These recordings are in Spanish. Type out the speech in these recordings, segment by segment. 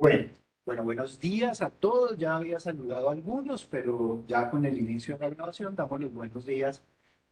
Bueno, buenos días a todos. Ya había saludado a algunos, pero ya con el inicio de la grabación damos los buenos días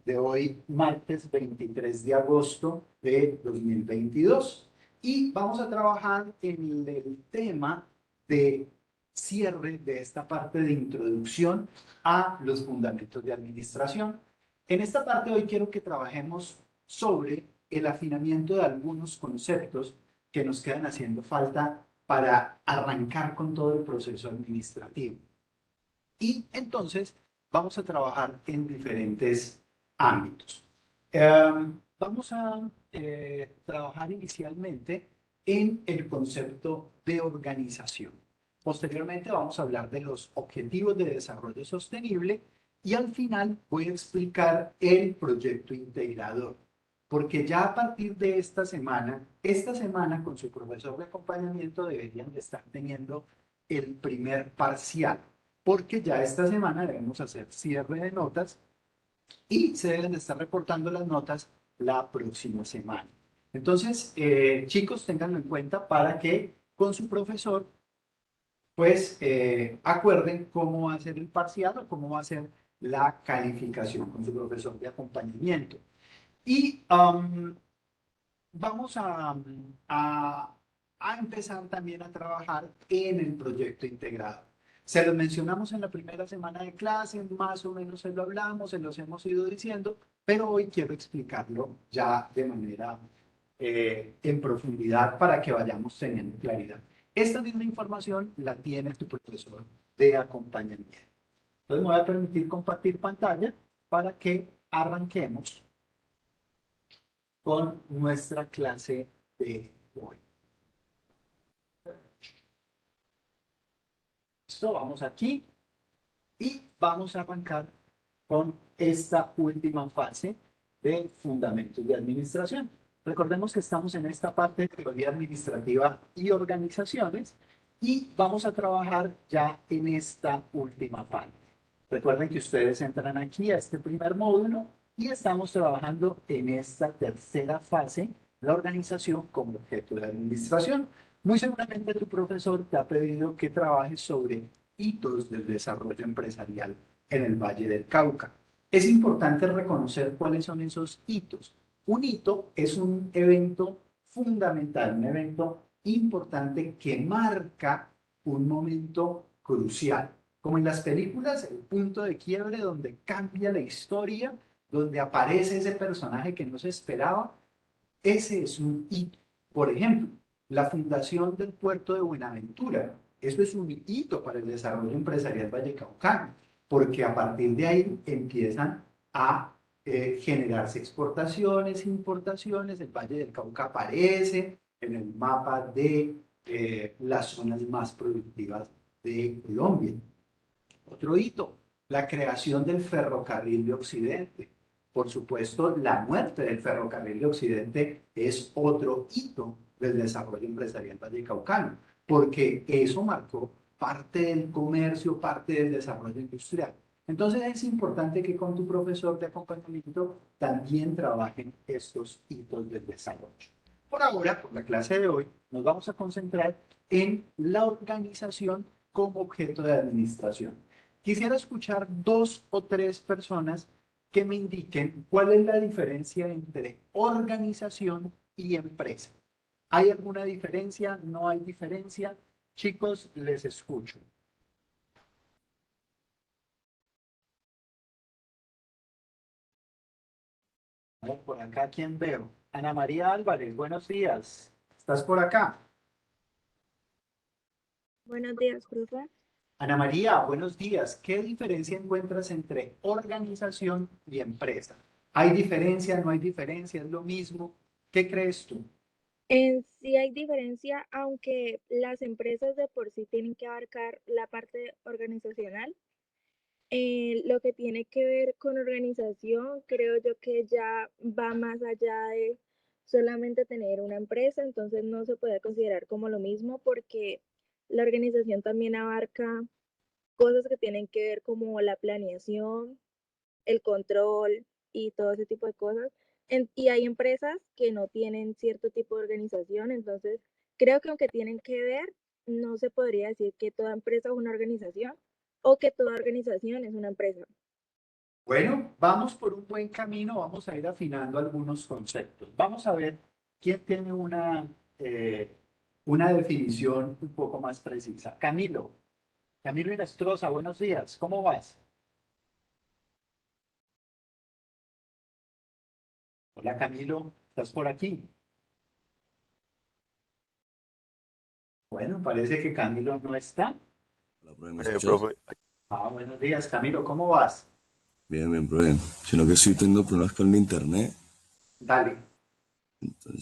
de hoy, martes 23 de agosto de 2022. Y vamos a trabajar en el tema de cierre de esta parte de introducción a los fundamentos de administración. En esta parte hoy quiero que trabajemos sobre el afinamiento de algunos conceptos que nos quedan haciendo falta para arrancar con todo el proceso administrativo. Y entonces vamos a trabajar en diferentes ámbitos. Vamos a trabajar inicialmente en el concepto de organización. Posteriormente vamos a hablar de los objetivos de desarrollo sostenible y al final voy a explicar el proyecto integrador. Porque ya a partir de esta semana con su profesor de acompañamiento deberían de estar teniendo el primer parcial, porque ya esta semana debemos hacer cierre de notas y se deben de estar reportando las notas la próxima semana. Entonces, chicos, ténganlo en cuenta para que con su profesor, pues, acuerden cómo va a ser el parcial o cómo va a ser la calificación con su profesor de acompañamiento. Y vamos a empezar también a trabajar en el proyecto integrado. Se los mencionamos en la primera semana de clase, más o menos se lo hablamos, se los hemos ido diciendo, pero hoy quiero explicarlo ya de manera en profundidad para que vayamos teniendo claridad. Esta misma información la tiene tu profesor de acompañamiento. Entonces me voy a permitir compartir pantalla para que arranquemos con nuestra clase de hoy. Listo, vamos aquí y vamos a arrancar con esta última fase de fundamentos de administración. Recordemos que estamos en esta parte de teoría administrativa y organizaciones y vamos a trabajar ya en esta última parte. Recuerden que ustedes entran aquí a este primer módulo y estamos trabajando en esta tercera fase, la organización como objeto de administración. Muy seguramente tu profesor te ha pedido que trabajes sobre hitos del desarrollo empresarial en el Valle del Cauca. Es importante reconocer cuáles son esos hitos. Un hito es un evento fundamental, un evento importante que marca un momento crucial. Como en las películas, el punto de quiebre donde cambia la historia, donde aparece ese personaje que no se esperaba, ese es un hito. Por ejemplo, la fundación del puerto de Buenaventura. Eso es un hito para el desarrollo empresarial vallecaucano, porque a partir de ahí empiezan a generarse exportaciones, importaciones, el Valle del Cauca aparece en el mapa de las zonas más productivas de Colombia. Otro hito, la creación del ferrocarril de Occidente. Por supuesto, la muerte del ferrocarril de Occidente es otro hito del desarrollo empresarial vallecaucano, porque eso marcó parte del comercio, parte del desarrollo industrial. Entonces es importante que con tu profesor de acompañamiento también trabajen estos hitos del desarrollo. Por ahora, por la clase de hoy, nos vamos a concentrar en la organización como objeto de administración. Quisiera escuchar dos o tres personas que me indiquen cuál es la diferencia entre organización y empresa. ¿Hay alguna diferencia? ¿No hay diferencia? Chicos, les escucho. A ver, por acá, ¿quién veo? Ana María Álvarez, buenos días. ¿Estás por acá? Buenos días, profe. Ana María, buenos días. ¿Qué diferencia encuentras entre organización y empresa? ¿Hay diferencia? ¿No hay diferencia? ¿Es lo mismo? ¿Qué crees tú? En sí hay diferencia, aunque las empresas de por sí tienen que abarcar la parte organizacional. Lo que tiene que ver con organización, creo yo que ya va más allá de solamente tener una empresa, entonces no se puede considerar como lo mismo porque la organización también abarca cosas que tienen que ver como la planeación, el control y todo ese tipo de cosas. Y hay empresas que no tienen cierto tipo de organización, entonces creo que aunque tienen que ver, no se podría decir que toda empresa es una organización o que toda organización es una empresa. Bueno, vamos por un buen camino, vamos a ir afinando algunos conceptos. Vamos a ver quién tiene una definición un poco más precisa. Camilo, Camilo Inestrosa, buenos días, ¿cómo vas? Hola Camilo, ¿estás por aquí? Bueno, parece que Camilo no está. Hola, profe, ¿me escuchas? Profe, Ah, buenos días, Camilo, ¿cómo vas? Bien, bien, profe. Sino que estoy teniendo problemas con el internet. Dale,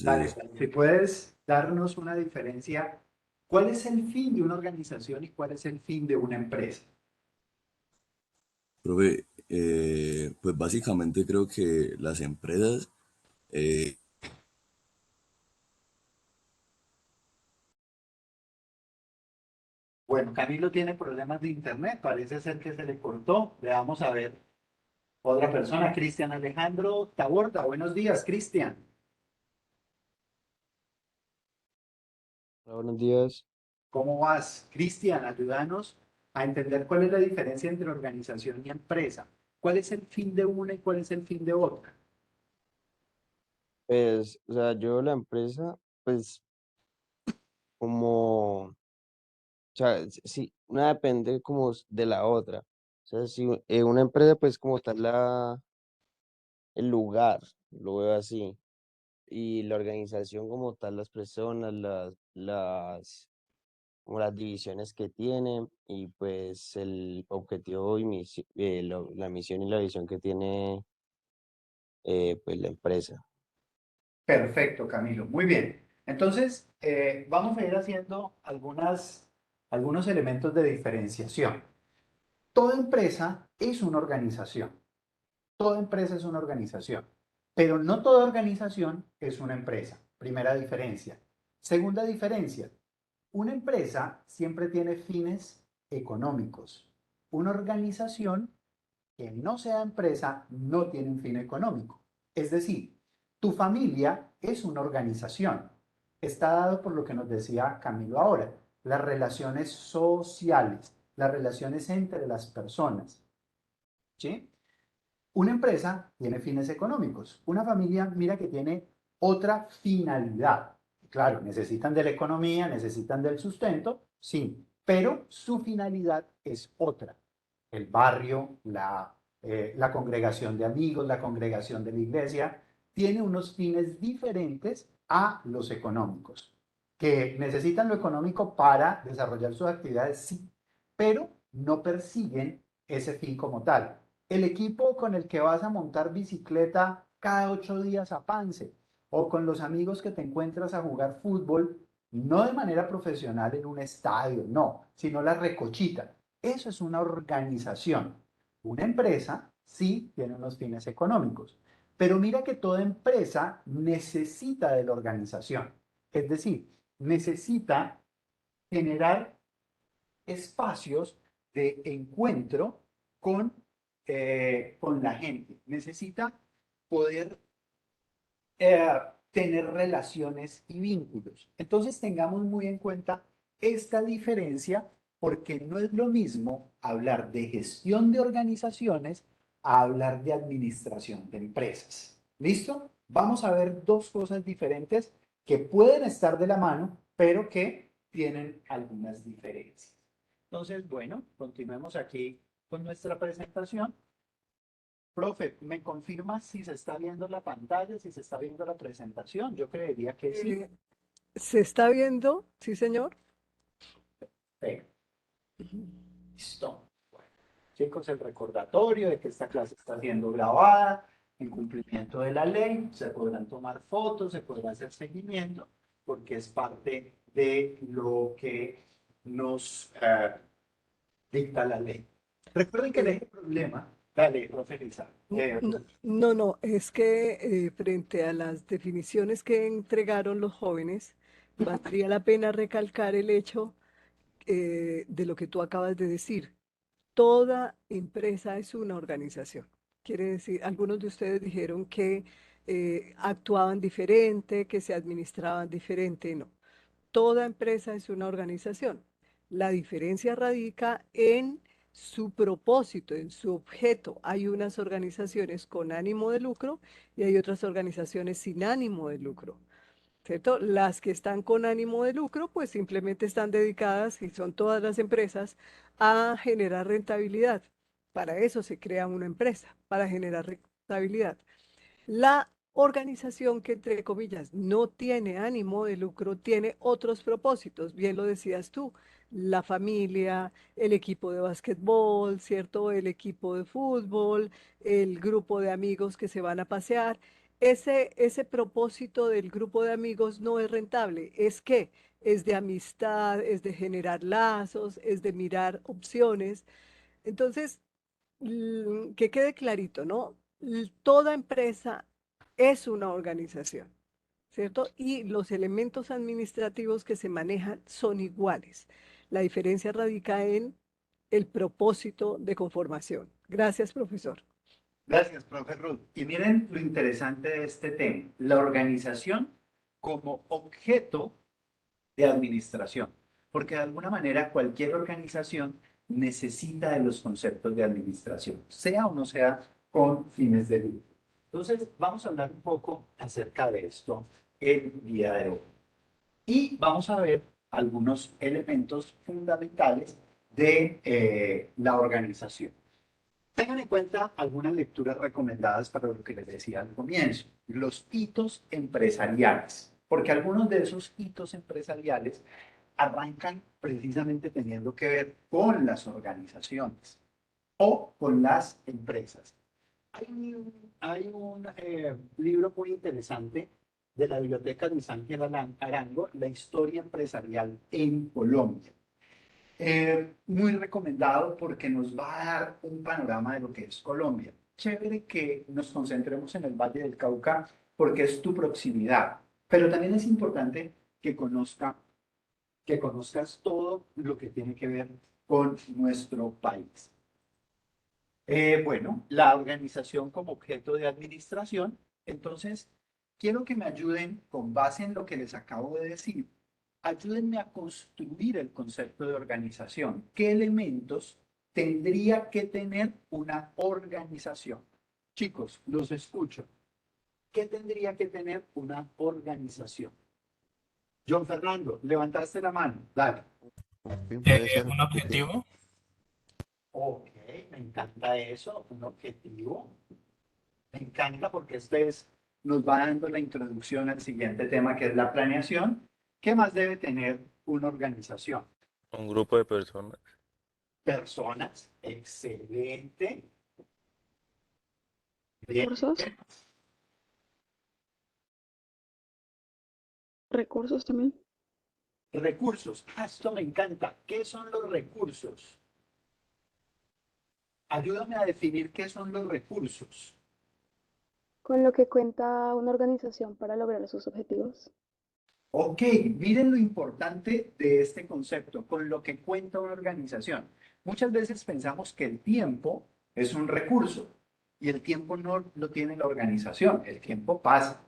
dale. Entonces, Si puedes darnos una diferencia, ¿cuál es el fin de una organización y cuál es el fin de una empresa? profe, pues básicamente creo que las empresas, eh, Bueno, Camilo tiene problemas de internet, parece ser que se le cortó. Veamos a ver. Otra persona, Cristian Alejandro Taborda. Buenos días, Cristian. Hola, buenos días. ¿Cómo vas? Cristian, ayúdanos a entender cuál es la diferencia entre organización y empresa. ¿Cuál es el fin de una y cuál es el fin de otra? Pues, o sea, yo la empresa, pues, como, o sea, sí, una depende como de la otra. O sea, si una empresa, pues, como tal el lugar, lo veo así. Y la organización como tal, las personas, como las divisiones que tiene y pues el objetivo y la misión y la visión que tiene pues la empresa. Perfecto, Camilo. Muy bien. Entonces, vamos a ir haciendo algunos elementos de diferenciación. Toda empresa es una organización. Toda empresa es una organización, pero no toda organización es una empresa. Primera diferencia. Segunda diferencia. Una empresa siempre tiene fines económicos. Una organización que no sea empresa no tiene un fin económico. Es decir, tu familia es una organización. Está dado por lo que nos decía Camilo ahora, las relaciones sociales, las relaciones entre las personas. ¿Sí? Una empresa tiene fines económicos. Una familia, mira que tiene otra finalidad. Claro, necesitan de la economía, necesitan del sustento, sí, pero su finalidad es otra. El barrio, la congregación de amigos, la congregación de la iglesia, tiene unos fines diferentes a los económicos. Que necesitan lo económico para desarrollar sus actividades, sí, pero no persiguen ese fin como tal. El equipo con el que vas a montar bicicleta cada 8 días a Pance o con los amigos que te encuentras a jugar fútbol, no de manera profesional en un estadio, no, sino la recochita. Eso es una organización. Una empresa sí tiene unos fines económicos, pero mira que toda empresa necesita de la organización. Es decir, necesita generar espacios de encuentro con la gente. Necesita poder eh, tener relaciones y vínculos. Entonces tengamos muy en cuenta esta diferencia porque no es lo mismo hablar de gestión de organizaciones a hablar de administración de empresas. ¿Listo? Vamos a ver dos cosas diferentes que pueden estar de la mano, pero que tienen algunas diferencias. Entonces, bueno, continuemos aquí con nuestra presentación. Profe, ¿me confirma si se está viendo la pantalla, si se está viendo la presentación? Yo creería que sí. Eh, ¿Se está viendo? Sí, señor. Perfecto. Listo. Bueno, chicos, el recordatorio de que esta clase está siendo grabada en cumplimiento de la ley. Se podrán tomar fotos, se podrá hacer seguimiento, porque es parte de lo que nos dicta la ley. Recuerden que el Eh, eje problema, dale, profe Lisa, no, es que frente a las definiciones que entregaron los jóvenes, valdría la pena recalcar el hecho de lo que tú acabas de decir. Toda empresa es una organización. Quiere decir, algunos de ustedes dijeron que actuaban diferente, que se administraban diferente, no. toda empresa es una organización. La diferencia radica en su propósito, en su objeto. Hay unas organizaciones con ánimo de lucro y hay otras organizaciones sin ánimo de lucro, ¿cierto? Las que están con ánimo de lucro, pues simplemente están dedicadas, y son todas las empresas, a generar rentabilidad. Para eso se crea una empresa, para generar rentabilidad. La organización que, entre comillas, no tiene ánimo de lucro, tiene otros propósitos, bien lo decías tú, la familia, el equipo de básquetbol, ¿cierto? El equipo de fútbol, el grupo de amigos que se van a pasear. Ese propósito del grupo de amigos no es rentable, es de amistad, es de generar lazos, es de mirar opciones. Entonces, que quede clarito, ¿no? Toda empresa es una organización, ¿cierto? Y los elementos administrativos que se manejan son iguales. La diferencia radica en el propósito de conformación. Gracias, profesor. Gracias, profe Ruth. Y miren lo interesante de este tema, la organización como objeto de administración, porque de alguna manera cualquier organización necesita de los conceptos de administración, sea o no sea con fines de lucro. Entonces, vamos a hablar un poco acerca de esto el día de hoy. Y vamos a ver algunos elementos fundamentales de la organización. Tengan en cuenta algunas lecturas recomendadas para lo que les decía al comienzo, los hitos empresariales, porque algunos de esos hitos empresariales arrancan precisamente teniendo que ver con las organizaciones o con las empresas. Hay un libro muy interesante de la Biblioteca Luis Ángel Arango, La historia empresarial en Colombia. Muy recomendado porque nos va a dar un panorama de lo que es Colombia. Chévere que nos concentremos en el Valle del Cauca porque es tu proximidad, pero también es importante que conozcas todo lo que tiene que ver con nuestro país. Bueno, la organización como objeto de administración. Entonces, quiero que me ayuden con base en lo que les acabo de decir. Ayúdenme a construir el concepto de organización. ¿Qué elementos tendría que tener una organización? Chicos, los escucho. ¿Qué tendría que tener una organización? John Fernando, levantaste la mano. Dale. Puede ser. Un objetivo, Ok, me encanta eso, un objetivo. Me encanta porque nos va dando la introducción al siguiente tema que es la planeación. ¿Qué más debe tener una organización? un grupo de personas, Personas, excelente. Bien. Recursos, recursos también. Recursos, esto me encanta. ¿Qué son los recursos? Ayúdame a definir qué son los recursos. Con lo que cuenta una organización para lograr sus objetivos. Ok, miren lo importante de este concepto, con lo que cuenta una organización. Muchas veces pensamos que el tiempo es un recurso y el tiempo no lo tiene la organización, el tiempo pasa.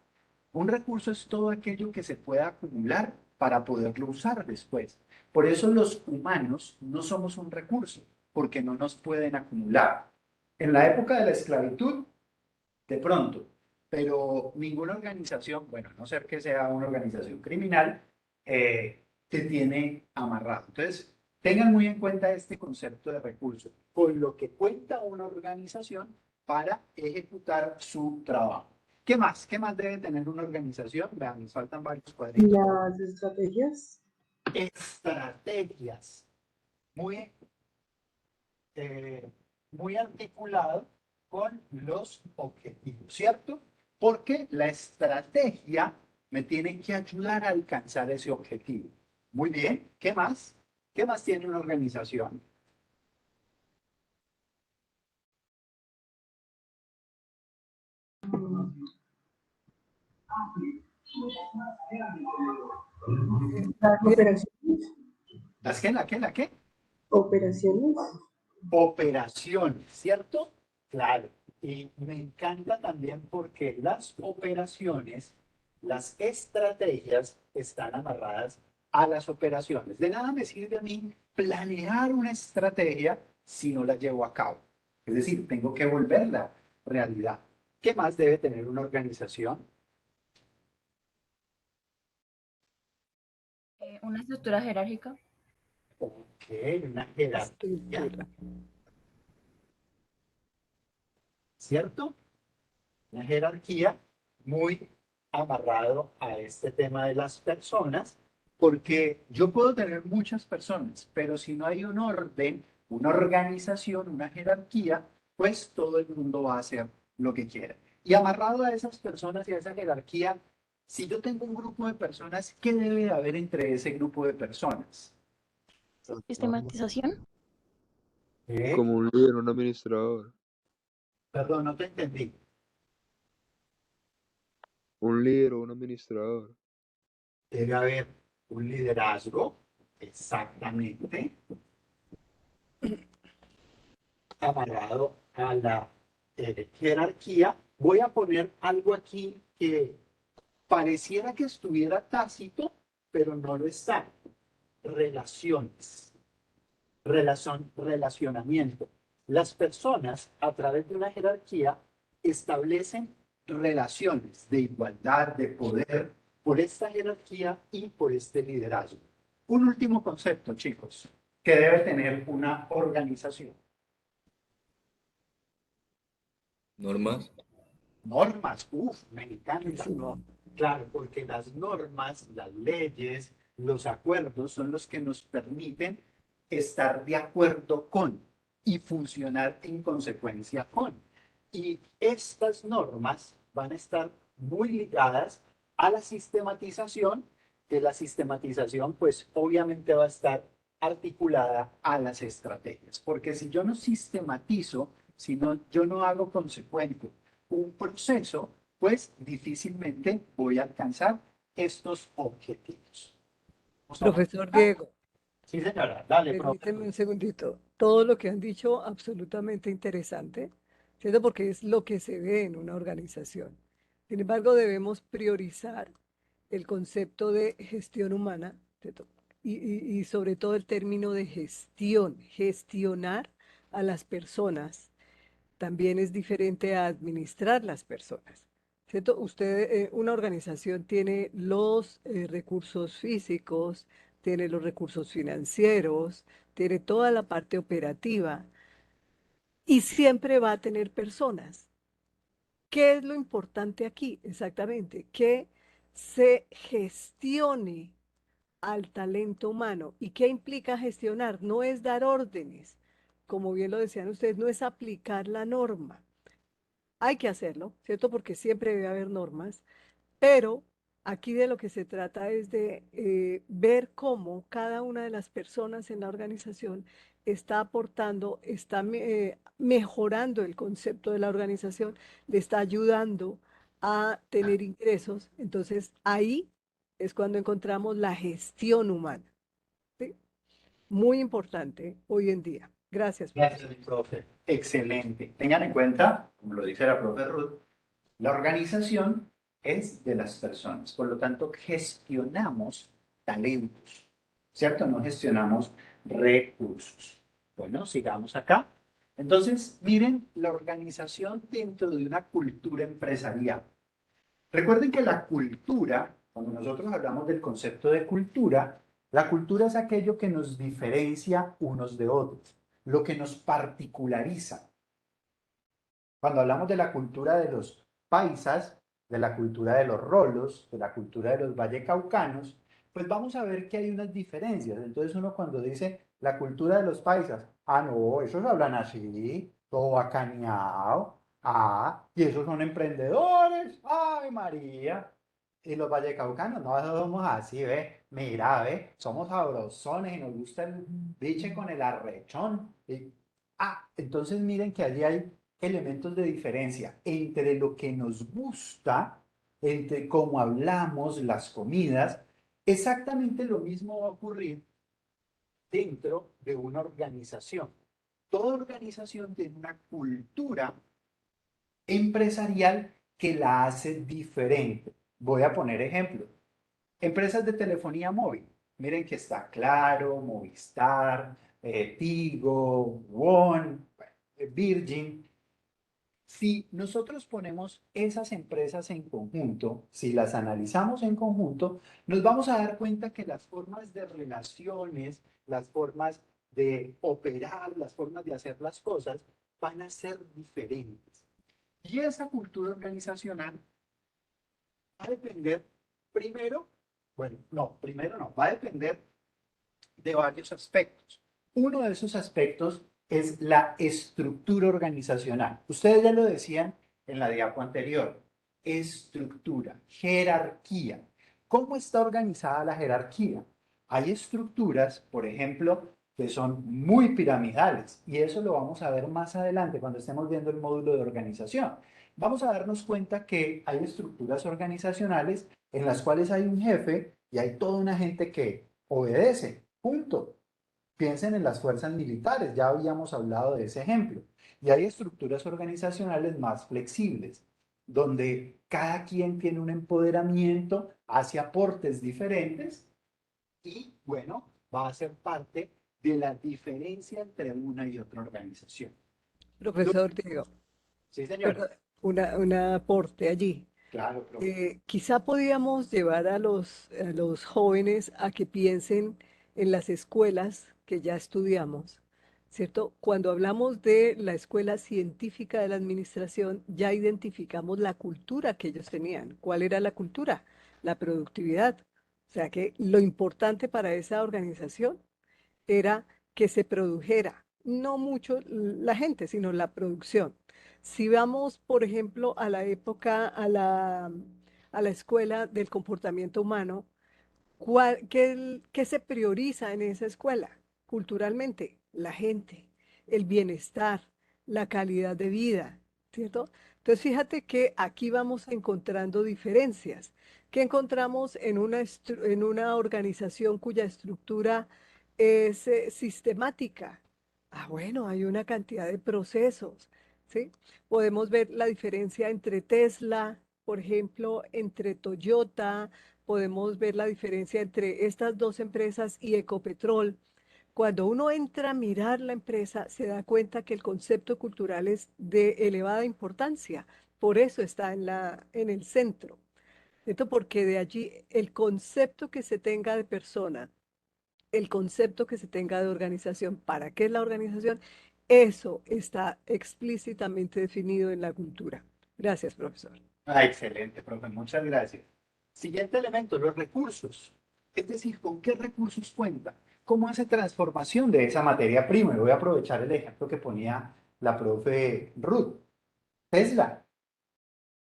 Un recurso es todo aquello que se pueda acumular para poderlo usar después. Por eso los humanos no somos un recurso, porque no nos pueden acumular. En la época de la esclavitud, de pronto, pero ninguna organización, bueno, a no ser que sea una organización criminal, te tiene amarrado. Entonces, tengan muy en cuenta este concepto de recurso, con lo que cuenta una organización para ejecutar su trabajo. ¿Qué más? ¿Qué más debe tener una organización? Vean, nos faltan varios cuadritos. Las estrategias. Estrategias. Muy, muy articulado con los objetivos, ¿cierto? Porque la estrategia me tiene que ayudar a alcanzar ese objetivo. Muy bien, ¿qué más? ¿Qué más tiene una organización? Las operaciones. ¿Las qué? ¿La qué? ¿La qué? Operaciones. Operaciones, ¿cierto? Claro. Y me encanta también porque las operaciones, las estrategias están amarradas a las operaciones. De nada me sirve a mí planear una estrategia si no la llevo a cabo. Es decir, tengo que volverla realidad. ¿Qué más debe tener una organización? Una estructura jerárquica. Ok, una jerarquía, Estructura. ¿cierto? Una jerarquía muy amarrado a este tema de las personas, porque yo puedo tener muchas personas, pero si no hay un orden, una organización, una jerarquía, pues todo el mundo va a hacer lo que quiera. Y amarrado a esas personas y a esa jerarquía, si yo tengo un grupo de personas, ¿qué debe de haber entre ese grupo de personas? Sistematización. Como un líder, un administrador. Perdón, no te entendí. Un líder o un administrador. Debe haber un liderazgo, exactamente, amarrado a la jerarquía. Voy a poner algo aquí que pareciera que estuviera tácito, pero no lo está. Relaciones, relacionamiento. Las personas, a través de una jerarquía, establecen relaciones de igualdad, de poder, por esta jerarquía y por este liderazgo. Un último concepto, chicos, que debe tener una organización. Normas. Normas, me encanta. Eso no. Claro, porque las normas, las leyes, los acuerdos son los que nos permiten estar de acuerdo con y funcionar en consecuencia con. Y estas normas van a estar muy ligadas a la sistematización, que la sistematización pues obviamente va a estar articulada a las estrategias. Porque si yo no sistematizo, si no, yo no hago consecuente un proceso, pues difícilmente voy a alcanzar estos objetivos. ¿Vamos a Profesor avanzar? Diego, Sí, señora, dale, profe. permíteme un segundito. Todo lo que han dicho, absolutamente interesante, ¿cierto? Porque es lo que se ve en una organización. Sin embargo, debemos priorizar el concepto de gestión humana, ¿cierto? Y sobre todo el término de gestión, gestionar a las personas también es diferente a administrar las personas, ¿cierto? Usted, una organización tiene los recursos físicos, tiene los recursos financieros, tiene toda la parte operativa y siempre va a tener personas. ¿Qué es lo importante aquí? Exactamente, que se gestione al talento humano. ¿Y qué implica gestionar? No es dar órdenes, como bien lo decían ustedes, no es aplicar la norma. Hay que hacerlo, ¿cierto? Porque siempre debe haber normas, pero aquí de lo que se trata es de ver cómo cada una de las personas en la organización está aportando, está mejorando el concepto de la organización, le está ayudando a tener ingresos. Entonces ahí es cuando encontramos la gestión humana, ¿sí? Muy importante hoy en día. Gracias, Gracias, profesor. profe. Excelente. Tengan en cuenta, como lo dice la profe Ruth, la organización es de las personas. Por lo tanto, gestionamos talentos, ¿cierto? No gestionamos recursos. Bueno, sigamos acá. Entonces, miren la organización dentro de una cultura empresarial. Recuerden que la cultura, cuando nosotros hablamos del concepto de cultura, la cultura es aquello que nos diferencia unos de otros, lo que nos particulariza. Cuando hablamos de la cultura de los paisas, de la cultura de los rolos, de la cultura de los vallecaucanos, pues vamos a ver que hay unas diferencias. Entonces uno cuando dice la cultura de los paisas, ah, no, esos hablan así, todo bacaneado, ah, y esos son emprendedores, ay María. Y los vallecaucanos, no somos así, ve, mira, ve, somos sabrosones y nos gusta el biche con el arrechón. Entonces miren que allí hay elementos de diferencia entre lo que nos gusta, entre cómo hablamos, las comidas. Exactamente lo mismo va a ocurrir dentro de una organización. Toda organización tiene una cultura empresarial que la hace diferente. Voy a poner ejemplo. Empresas de telefonía móvil. Miren que está Claro, Movistar, Tigo, WON, Virgin. Si nosotros ponemos esas empresas en conjunto, si las analizamos en conjunto, nos vamos a dar cuenta que las formas de relaciones, las formas de operar, las formas de hacer las cosas van a ser diferentes. Y esa cultura organizacional va a depender primero, bueno, no, primero no, va a depender de varios aspectos. Uno de esos aspectos es la estructura organizacional. Ustedes ya lo decían en la diapo anterior. Estructura, jerarquía. ¿Cómo está organizada la jerarquía? Hay estructuras, por ejemplo, que son muy piramidales y eso lo vamos a ver más adelante cuando estemos viendo el módulo de organización. Vamos a darnos cuenta que hay estructuras organizacionales en las cuales hay un jefe y hay toda una gente que obedece. Punto. Piensen en las fuerzas militares, ya habíamos hablado de ese ejemplo. Y hay estructuras organizacionales más flexibles, donde cada quien tiene un empoderamiento, hace aportes diferentes y, bueno, va a ser parte de la diferencia entre una y otra organización. Profesor Diego, Sí, señor. perdón, un aporte allí. Claro, profe. Quizá podíamos llevar a los jóvenes a que piensen en las escuelas que ya estudiamos, ¿cierto? Cuando hablamos de la escuela científica de la administración, ya identificamos la cultura que ellos tenían. ¿Cuál era la cultura? La productividad. O sea que lo importante para esa organización era que se produjera, no mucho la gente, sino la producción. Si vamos, por ejemplo, a la época, a la escuela del comportamiento humano, ¿qué se prioriza en esa escuela? Culturalmente, la gente, el bienestar, la calidad de vida, ¿cierto? Entonces, fíjate que aquí vamos encontrando diferencias. ¿Qué encontramos en una organización cuya estructura es sistemática? Ah, bueno, hay una cantidad de procesos, ¿sí? Podemos ver la diferencia entre Tesla, por ejemplo, entre Toyota. Podemos ver la diferencia entre estas dos empresas y Ecopetrol. Cuando uno entra a mirar la empresa, se da cuenta que el concepto cultural es de elevada importancia. Por eso está en el centro. Esto porque de allí el concepto que se tenga de persona, el concepto que se tenga de organización, ¿para qué es la organización? Eso está explícitamente definido en la cultura. Gracias, profesor. Ah, excelente, profe, muchas gracias. Siguiente elemento, los recursos. Es decir, ¿con qué recursos cuenta? ¿Cómo hace transformación de esa materia prima? Y voy a aprovechar el ejemplo que ponía la profe Ruth. Tesla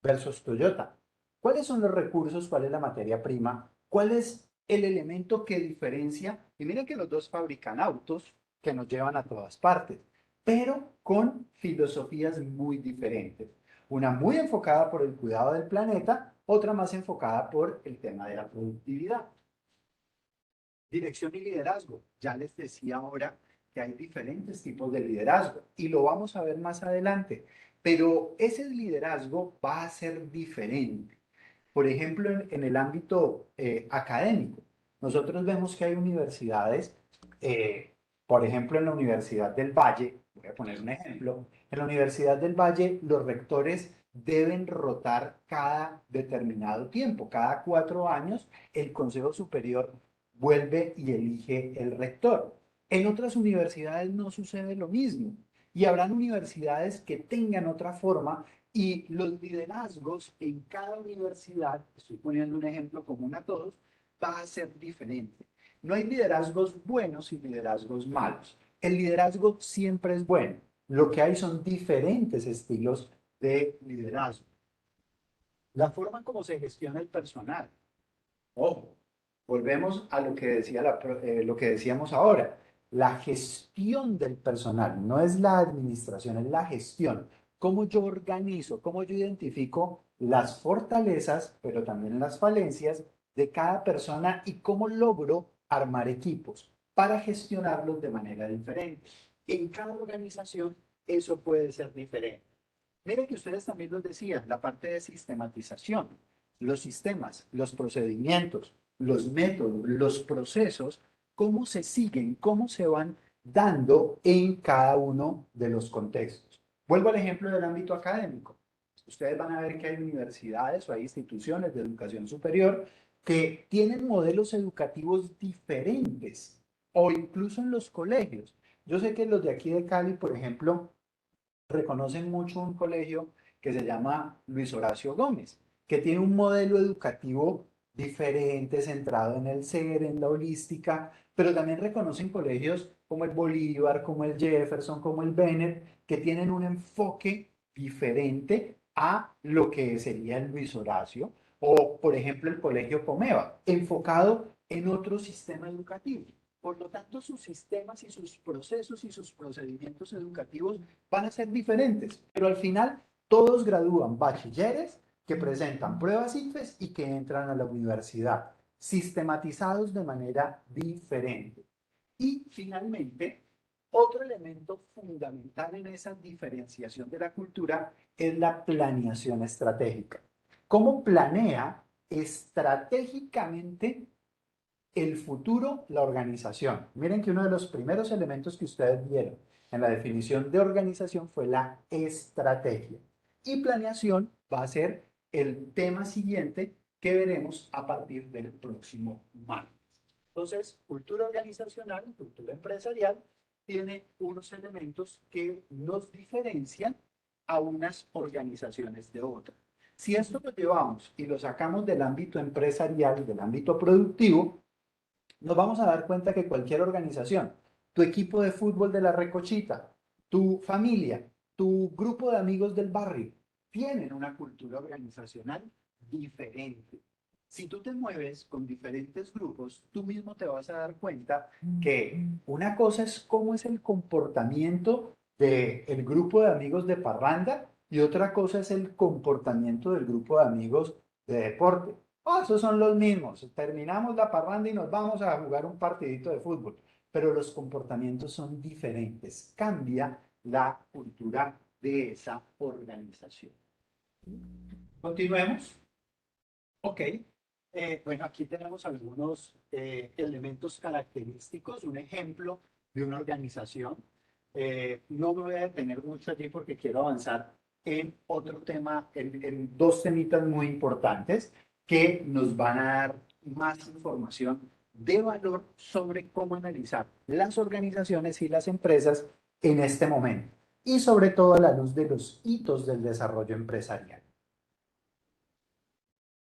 versus Toyota. ¿Cuáles son los recursos? ¿Cuál es la materia prima? ¿Cuál es el elemento que diferencia? Y miren que los dos fabrican autos que nos llevan a todas partes, pero con filosofías muy diferentes. Una muy enfocada por el cuidado del planeta, otra más enfocada por el tema de la productividad. Dirección y liderazgo. Ya les decía ahora que hay diferentes tipos de liderazgo y lo vamos a ver más adelante, pero ese liderazgo va a ser diferente. Por ejemplo, en el ámbito académico, nosotros vemos que hay universidades, por ejemplo, en la Universidad del Valle, voy a poner un ejemplo, en la Universidad del Valle los rectores deben rotar cada determinado tiempo, cada 4 años el Consejo Superior vuelve y elige el rector. En otras universidades no sucede lo mismo y habrán universidades que tengan otra forma y los liderazgos en cada universidad, estoy poniendo un ejemplo común a todos, va a ser diferente. No hay liderazgos buenos y liderazgos malos. El liderazgo siempre es bueno. Lo que hay son diferentes estilos de liderazgo. La forma en cómo se gestiona el personal. Ojo, volvemos a lo que decía lo que decíamos ahora. La gestión del personal no es la administración, es la gestión. Cómo yo organizo, cómo yo identifico las fortalezas, pero también las falencias de cada persona y cómo logro armar equipos para gestionarlos de manera diferente. En cada organización eso puede ser diferente. Miren que ustedes también lo decían, la parte de sistematización, los sistemas, los procedimientos. los métodos, los procesos, cómo se siguen, cómo se van dando en cada uno de los contextos. Vuelvo al ejemplo del ámbito académico. Ustedes van a ver que hay universidades o hay instituciones de educación superior que tienen modelos educativos diferentes o incluso en los colegios. Yo sé que los de aquí de Cali, por ejemplo, reconocen mucho un colegio que se llama Luis Horacio Gómez, que tiene un modelo educativo diferente, centrado en el ser, en la holística, pero también reconocen colegios como el Bolívar, como el Jefferson, como el Bennett, que tienen un enfoque diferente a lo que sería el Luis Horacio, o por ejemplo el Colegio Comeva, enfocado en otro sistema educativo. Por lo tanto, sus sistemas y sus procesos y sus procedimientos educativos van a ser diferentes, pero al final todos gradúan bachilleres que presentan pruebas ICFES y que entran a la universidad, sistematizados de manera diferente. Y finalmente, otro elemento fundamental en esa diferenciación de la cultura es la planeación estratégica. ¿Cómo planea estratégicamente el futuro la organización? Miren que uno de los primeros elementos que ustedes vieron en la definición de organización fue la estrategia. Y planeación va a ser el tema siguiente que veremos a partir del próximo martes. Entonces, cultura organizacional, cultura empresarial, tiene unos elementos que nos diferencian a unas organizaciones de otras. Si esto lo llevamos y lo sacamos del ámbito empresarial, del ámbito productivo, nos vamos a dar cuenta que cualquier organización, tu equipo de fútbol de la Recochita, tu familia, tu grupo de amigos del barrio, tienen una cultura organizacional diferente. Si tú te mueves con diferentes grupos, tú mismo te vas a dar cuenta que una cosa es cómo es el comportamiento del grupo de amigos de parranda y otra cosa es el comportamiento del grupo de amigos de deporte. Oh, esos son los mismos. Terminamos la parranda y nos vamos a jugar un partidito de fútbol. Pero los comportamientos son diferentes. Cambia la cultura de esa organización. Continuemos. Ok. Bueno, aquí tenemos algunos elementos característicos, un ejemplo de una organización. No me voy a detener mucho allí porque quiero avanzar en otro tema, en dos temitas muy importantes que nos van a dar más información de valor sobre cómo analizar las organizaciones y las empresas en este momento y sobre todo a la luz de los hitos del desarrollo empresarial.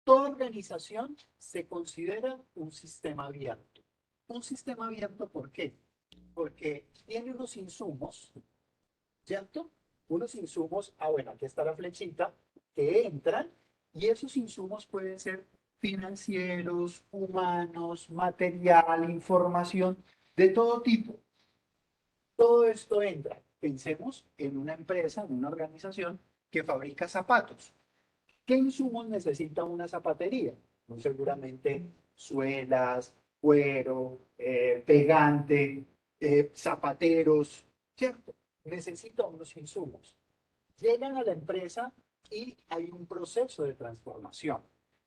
Toda organización se considera un sistema abierto. Un sistema abierto, ¿por qué? Porque tiene unos insumos, ¿cierto? Unos insumos, bueno, aquí está la flechita, que entran y esos insumos pueden ser financieros, humanos, material, información, de todo tipo. Todo esto entra. Pensemos en una empresa, en una organización que fabrica zapatos. ¿Qué insumos necesita una zapatería? Pues seguramente suelas, cuero, pegante, zapateros, ¿cierto? Necesita unos insumos. Llegan a la empresa y hay un proceso de transformación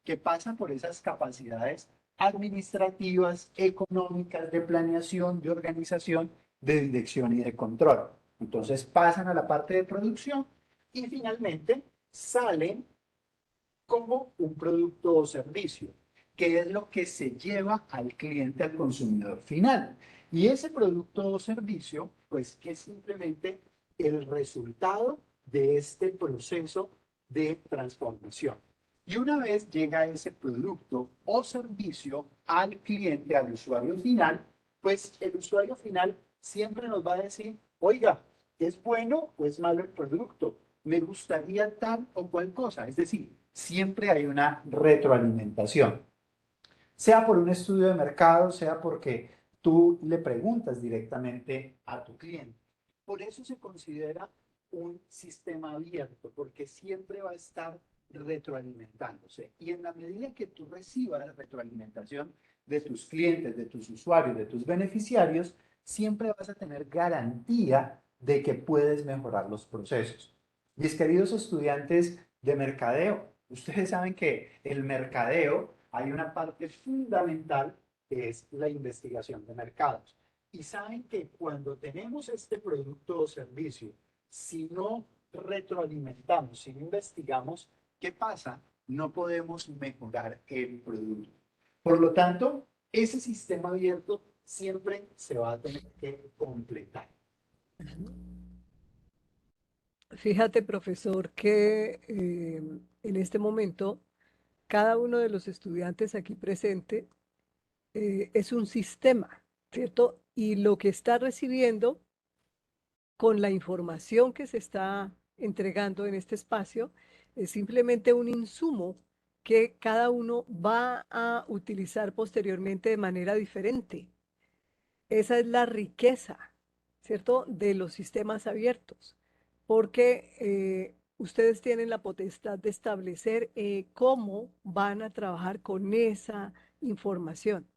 que pasa por esas capacidades administrativas, económicas, de planeación, de organización, de dirección y de control. Entonces pasan a la parte de producción y finalmente salen como un producto o servicio, que es lo que se lleva al cliente, al consumidor final. Y ese producto o servicio, pues, que es simplemente el resultado de este proceso de transformación. Y una vez llega ese producto o servicio al cliente, al usuario final, pues el usuario final siempre nos va a decir, oiga, ¿es bueno o es malo el producto? Me gustaría tal o cual cosa. Es decir, siempre hay una retroalimentación. Sea por un estudio de mercado, sea porque tú le preguntas directamente a tu cliente. Por eso se considera un sistema abierto, porque siempre va a estar retroalimentándose. Y en la medida que tú recibas la retroalimentación de tus clientes, de tus usuarios, de tus beneficiarios, siempre vas a tener garantía de que puedes mejorar los procesos. Mis queridos estudiantes de mercadeo, ustedes saben que el mercadeo hay una parte fundamental que es la investigación de mercados. Y saben que cuando tenemos este producto o servicio, si no retroalimentamos, si no investigamos, ¿qué pasa? No podemos mejorar el producto. Por lo tanto, ese sistema abierto siempre se va a tener que completar. Fíjate, profesor, que en este momento cada uno de los estudiantes aquí presente es un sistema, ¿cierto? Y lo que está recibiendo con la información que se está entregando en este espacio es simplemente un insumo que cada uno va a utilizar posteriormente de manera diferente. Esa es la riqueza, ¿cierto?, de los sistemas abiertos, porque ustedes tienen la potestad de establecer cómo van a trabajar con esa información.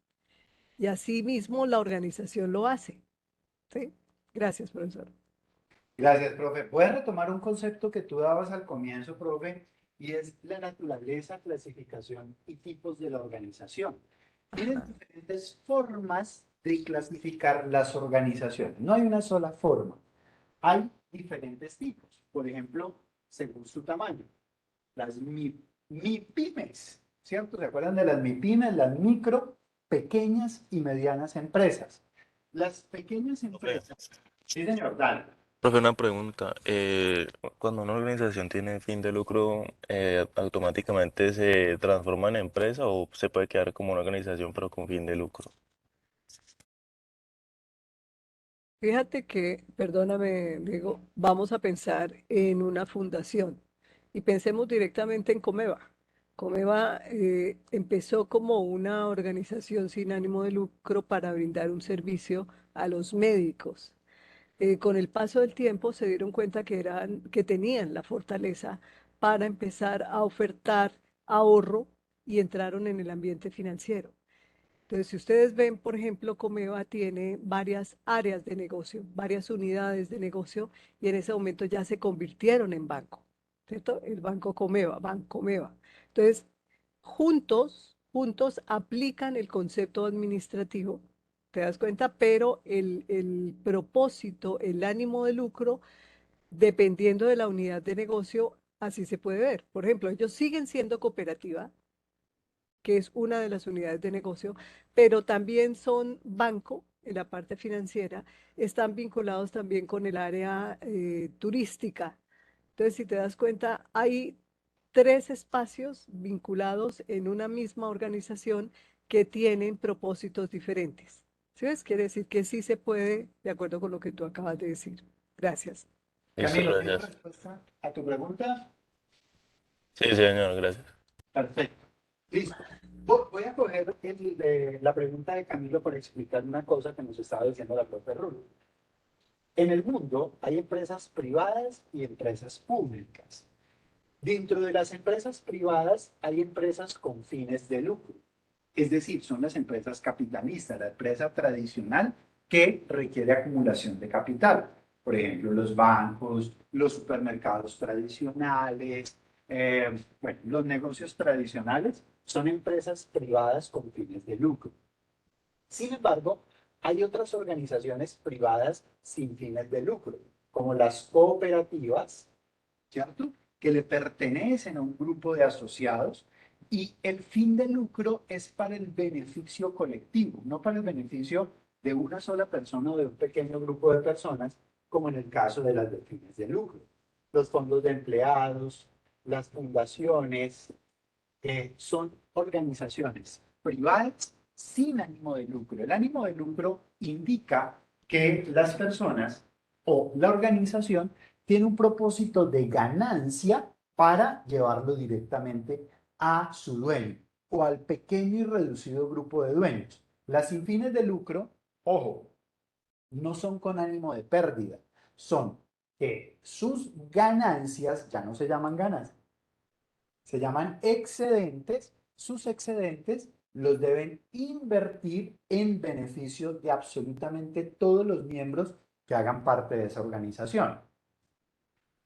Y asimismo la organización lo hace. ¿Sí? Gracias, profesor. Gracias, profe. Voy a retomar un concepto que tú dabas al comienzo, profe, y es la naturaleza, clasificación y tipos de la organización. Tienen diferentes formas de clasificar las organizaciones. No hay una sola forma. Hay diferentes tipos. Por ejemplo, según su tamaño. Las MIPYMES, ¿cierto? ¿Se acuerdan de las MIPYMES? Las micro, pequeñas y medianas empresas. Las pequeñas empresas. Sí, señor, dale. Profe, una pregunta. Cuando una organización tiene fin de lucro, ¿automáticamente se transforma en empresa o se puede quedar como una organización pero con fin de lucro? Fíjate que, perdóname, Diego, vamos a pensar en una fundación y pensemos directamente en Comeva. Comeva empezó como una organización sin ánimo de lucro para brindar un servicio a los médicos. Con el paso del tiempo se dieron cuenta que tenían la fortaleza para empezar a ofertar ahorro y entraron en el ambiente financiero. Entonces, si ustedes ven, por ejemplo, Comeva tiene varias áreas de negocio, varias unidades de negocio, y en ese momento ya se convirtieron en banco, ¿cierto? El Banco Comeva, Banco Comeva. Entonces, juntos aplican el concepto administrativo, ¿te das cuenta? Pero el propósito, el ánimo de lucro, dependiendo de la unidad de negocio, así se puede ver. Por ejemplo, ellos siguen siendo cooperativa, que es una de las unidades de negocio, pero también son banco en la parte financiera, están vinculados también con el área turística. Entonces, si te das cuenta, hay tres espacios vinculados en una misma organización que tienen propósitos diferentes. ¿Sí ves? Quiere decir que sí se puede, de acuerdo con lo que tú acabas de decir. Gracias. Listo, Camilo, ¿tienes gracias. respuesta a tu pregunta? Sí, señor, gracias. Perfecto. Listo. Voy a coger la pregunta de Camilo para explicar una cosa que nos estaba diciendo la profe Rulo. En el mundo hay empresas privadas y empresas públicas. Dentro de las empresas privadas hay empresas con fines de lucro. Es decir, son las empresas capitalistas, la empresa tradicional que requiere acumulación de capital. Por ejemplo, los bancos, los supermercados tradicionales, bueno, los negocios tradicionales son empresas privadas con fines de lucro. Sin embargo, hay otras organizaciones privadas sin fines de lucro, como las cooperativas, ¿cierto?, que le pertenecen a un grupo de asociados y el fin de lucro es para el beneficio colectivo, no para el beneficio de una sola persona o de un pequeño grupo de personas, como en el caso de las de fines de lucro. Los fondos de empleados, las fundaciones, son organizaciones privadas sin ánimo de lucro. El ánimo de lucro indica que las personas o la organización tiene un propósito de ganancia para llevarlo directamente a su dueño o al pequeño y reducido grupo de dueños. Las sin fines de lucro, ojo, no son con ánimo de pérdida, son que sus ganancias ya no se llaman ganancias, se llaman excedentes. Sus excedentes los deben invertir en beneficio de absolutamente todos los miembros que hagan parte de esa organización.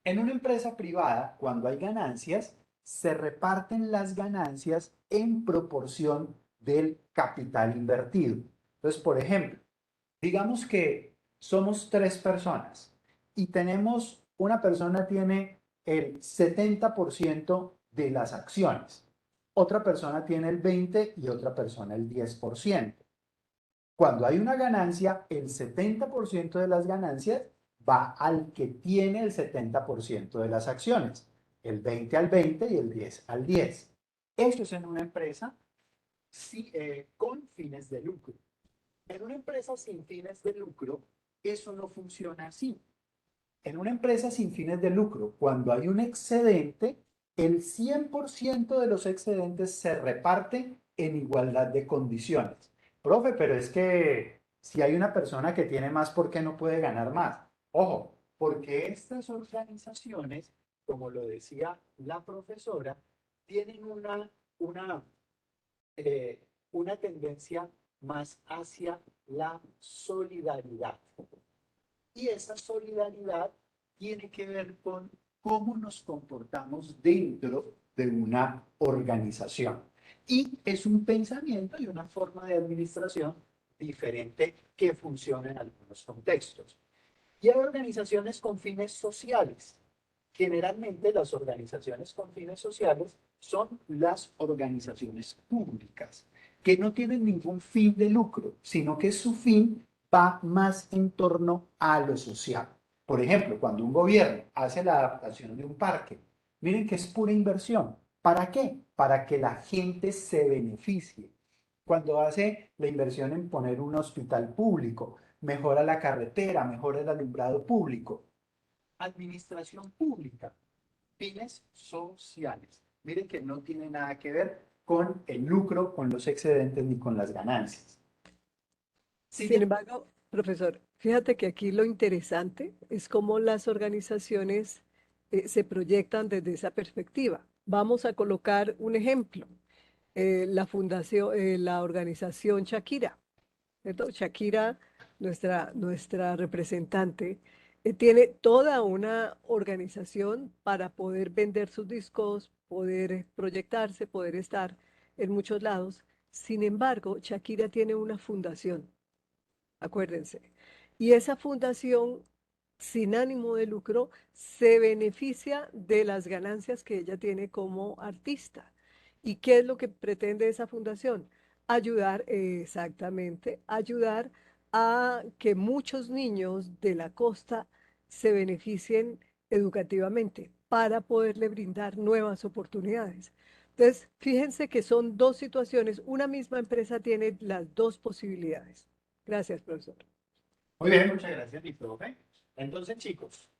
En una empresa privada, cuando hay ganancias, se reparten las ganancias en proporción del capital invertido. Entonces, por ejemplo, digamos que somos 3 personas y tenemos, una persona tiene el 70% de las acciones, otra persona tiene el 20% y otra persona el 10%. Cuando hay una ganancia, el 70% de las ganancias va al que tiene el 70% de las acciones, el 20 al 20 y el 10 al 10. Esto es en una empresa con fines de lucro. En una empresa sin fines de lucro, eso no funciona así. En una empresa sin fines de lucro, cuando hay un excedente, el 100% de los excedentes se reparten en igualdad de condiciones. Profe, pero es que si hay una persona que tiene más, ¿por qué no puede ganar más? Ojo, porque estas organizaciones, como lo decía la profesora, tienen eh, una tendencia más hacia la solidaridad. Y esa solidaridad tiene que ver con cómo nos comportamos dentro de una organización. Y es un pensamiento y una forma de administración diferente que funciona en algunos contextos. Y hay organizaciones con fines sociales. Generalmente las organizaciones con fines sociales son las organizaciones públicas, que no tienen ningún fin de lucro, sino que su fin va más en torno a lo social. Por ejemplo, cuando un gobierno hace la adaptación de un parque, miren que es pura inversión. ¿Para qué? Para que la gente se beneficie. Cuando hace la inversión en poner un hospital público, mejora la carretera, mejora el alumbrado público. Administración pública, fines sociales. Miren que no tiene nada que ver con el lucro, con los excedentes ni con las ganancias. Sin embargo, profesor, fíjate que aquí lo interesante es cómo las organizaciones se proyectan desde esa perspectiva. Vamos a colocar un ejemplo. La organización Shakira, ¿cierto? Shakira, nuestra representante, tiene toda una organización para poder vender sus discos, poder proyectarse, poder estar en muchos lados. Sin embargo, Shakira tiene una fundación, acuérdense. Y esa fundación, sin ánimo de lucro, se beneficia de las ganancias que ella tiene como artista. ¿Y qué es lo que pretende esa fundación? Ayudar, exactamente, ayudar a que muchos niños de la costa se beneficien educativamente para poderle brindar nuevas oportunidades. Entonces, fíjense que son dos situaciones, una misma empresa tiene las dos posibilidades. Gracias, profesor. Muy bien, muchas gracias, mi profe. Entonces, chicos,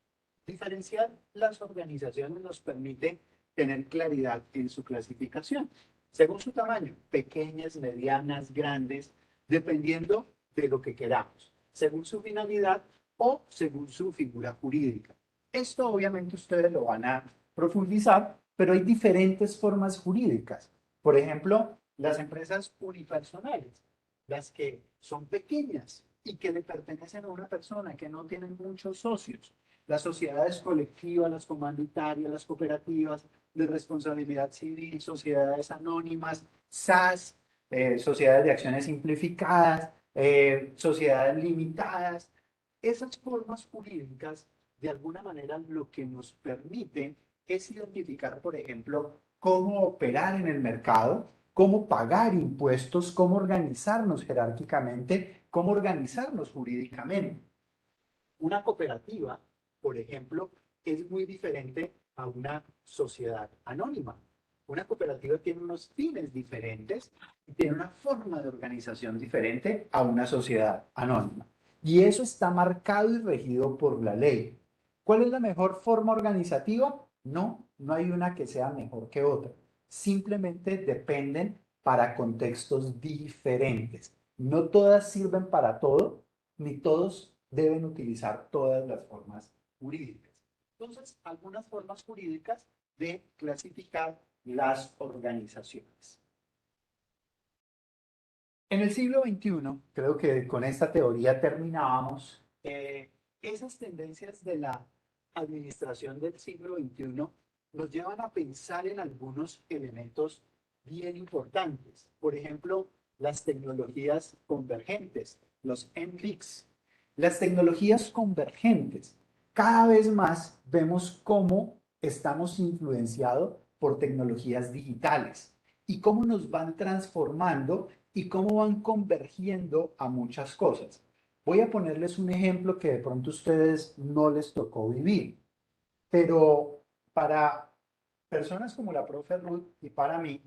diferenciar las organizaciones nos permite tener claridad en su clasificación, según su tamaño, pequeñas, medianas, grandes, dependiendo de lo que queramos, según su finalidad o según su figura jurídica. Esto obviamente ustedes lo van a profundizar, pero hay diferentes formas jurídicas. Por ejemplo, las empresas unipersonales, las que son pequeñas y que le pertenecen a una persona, que no tienen muchos socios. Las sociedades colectivas, las comunitarias, las cooperativas de responsabilidad civil, sociedades anónimas, SAS, sociedades de acciones simplificadas, sociedades limitadas. Esas formas jurídicas, de alguna manera, lo que nos permiten es identificar, por ejemplo, cómo operar en el mercado, cómo pagar impuestos, cómo organizarnos jerárquicamente, cómo organizarnos jurídicamente. Una cooperativa, por ejemplo, es muy diferente a una sociedad anónima. Una cooperativa tiene unos fines diferentes y tiene una forma de organización diferente a una sociedad anónima. Y eso está marcado y regido por la ley. ¿Cuál es la mejor forma organizativa? No, no hay una que sea mejor que otra. Simplemente dependen para contextos diferentes. No todas sirven para todo, ni todos deben utilizar todas las formas jurídicas. Entonces, algunas formas jurídicas de clasificar las organizaciones. En el siglo XXI, creo que con esta teoría terminábamos, esas tendencias de la administración del siglo XXI nos llevan a pensar en algunos elementos bien importantes. Por ejemplo, las tecnologías convergentes, los NBICs. Las tecnologías convergentes. Cada vez más vemos cómo estamos influenciados por tecnologías digitales y cómo nos van transformando y cómo van convergiendo a muchas cosas. Voy a ponerles un ejemplo que de pronto a ustedes no les tocó vivir, pero para personas como la profe Ruth y para mí,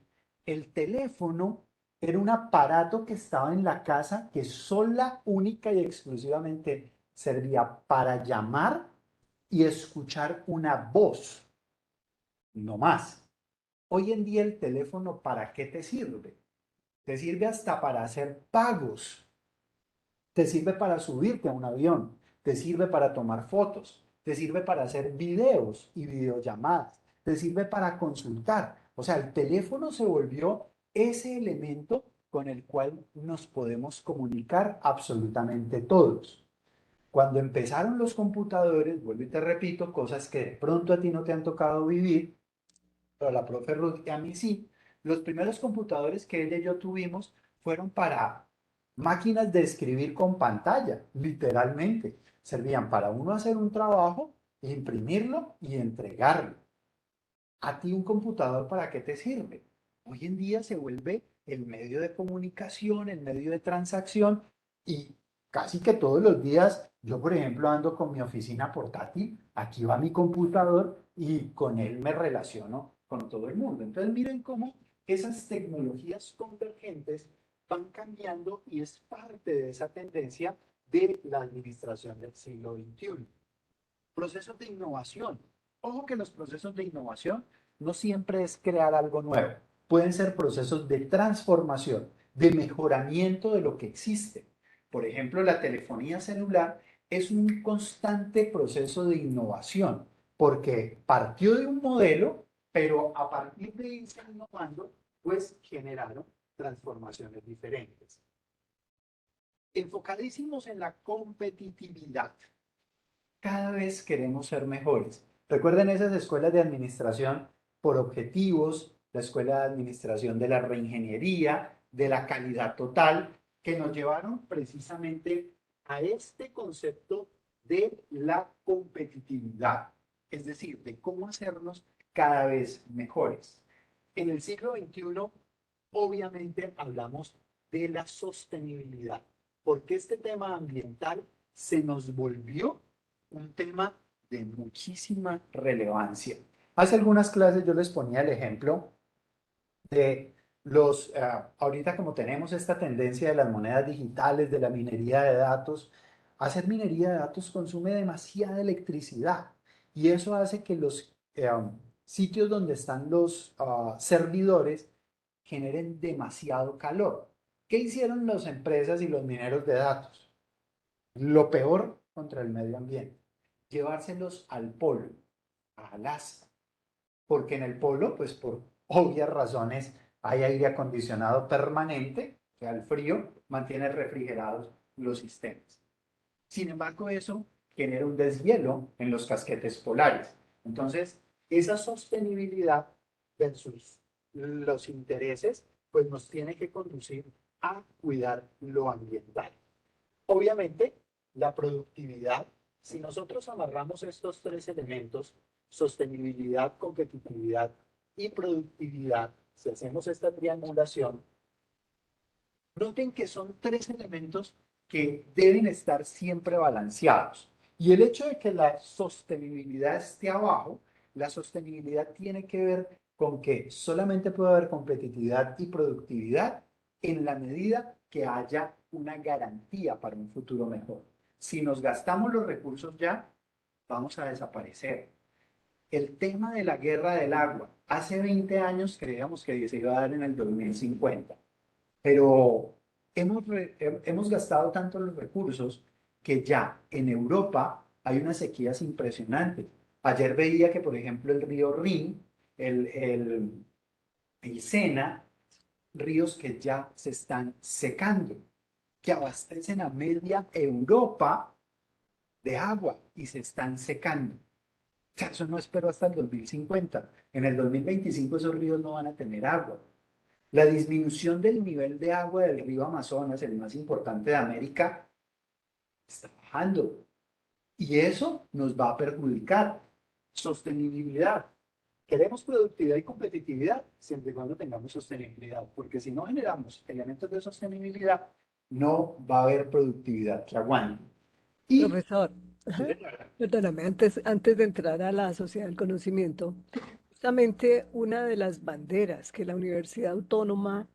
el teléfono era un aparato que estaba en la casa que sola, única y exclusivamente servía para llamar y escuchar una voz, no más. Hoy en día el teléfono, ¿para qué te sirve? Te sirve hasta para hacer pagos, te sirve para subirte a un avión, te sirve para tomar fotos, te sirve para hacer videos y videollamadas, te sirve para consultar. O sea, el teléfono se volvió ese elemento con el cual nos podemos comunicar absolutamente todos. Cuando empezaron los computadores, vuelvo y te repito, cosas que de pronto a ti no te han tocado vivir, pero a la profe Ruth y a mí sí, los primeros computadores que ella y yo tuvimos fueron para máquinas de escribir con pantalla, literalmente. Servían para uno hacer un trabajo, imprimirlo y entregarlo. ¿A ti un computador para qué te sirve? Hoy en día se vuelve el medio de comunicación, el medio de transacción y casi que todos los días, yo por ejemplo ando con mi oficina portátil, aquí va mi computador y con él me relaciono con todo el mundo. Entonces miren cómo esas tecnologías convergentes van cambiando y es parte de esa tendencia de la administración del siglo XXI. Procesos de innovación. Ojo que los procesos de innovación no siempre es crear algo nuevo. Pueden ser procesos de transformación, de mejoramiento de lo que existe. Por ejemplo, la telefonía celular es un constante proceso de innovación, porque partió de un modelo, pero a partir de irse innovando, pues generaron transformaciones diferentes. Enfocadísimos en la competitividad. Cada vez queremos ser mejores. Recuerden esas escuelas de administración por objetivos, la escuela de administración de la reingeniería, de la calidad total, que nos llevaron precisamente a este concepto de la competitividad, es decir, de cómo hacernos cada vez mejores. En el siglo XXI, obviamente, hablamos de la sostenibilidad, porque este tema ambiental se nos volvió un tema de muchísima relevancia. Hace algunas clases yo les ponía el ejemplo de ahorita como tenemos esta tendencia de las monedas digitales, de la minería de datos, hacer minería de datos consume demasiada electricidad y eso hace que los sitios donde están los servidores generen demasiado calor. ¿Qué hicieron las empresas y los mineros de datos? Lo peor contra el medio ambiente, llevárselos al polo, a Alaska, porque en el polo, pues por obvias razones, hay aire acondicionado permanente, que al frío mantiene refrigerados los sistemas. Sin embargo, eso genera un deshielo en los casquetes polares. Entonces, esa sostenibilidad versus los intereses, pues nos tiene que conducir a cuidar lo ambiental. Obviamente, la productividad, si nosotros amarramos estos tres elementos, sostenibilidad, competitividad y productividad, si hacemos esta triangulación, noten que son tres elementos que deben estar siempre balanceados. Y el hecho de que la sostenibilidad esté abajo, la sostenibilidad tiene que ver con que solamente puede haber competitividad y productividad en la medida que haya una garantía para un futuro mejor. Si nos gastamos los recursos ya, vamos a desaparecer. El tema de la guerra del agua. Hace 20 años creíamos que se iba a dar en el 2050, pero hemos gastado tanto los recursos que ya en Europa hay unas sequías impresionantes. Ayer veía que, por ejemplo, el río Rin, el Sena, ríos que ya se están secando, que abastecen a media Europa de agua y se están secando. sea, eso no espero hasta el 2050. En el 2025 esos ríos no van a tener agua. La disminución del nivel de agua del río Amazonas, el más importante de América, está bajando. Y eso nos va a perjudicar. Sostenibilidad. Queremos productividad y competitividad siempre y cuando tengamos sostenibilidad, porque si no generamos elementos de sostenibilidad, no va a haber productividad que aguante. Y, Profesor, sí, señora. perdóname, antes de entrar a la sociedad del conocimiento, justamente una de las banderas que la Universidad Autónoma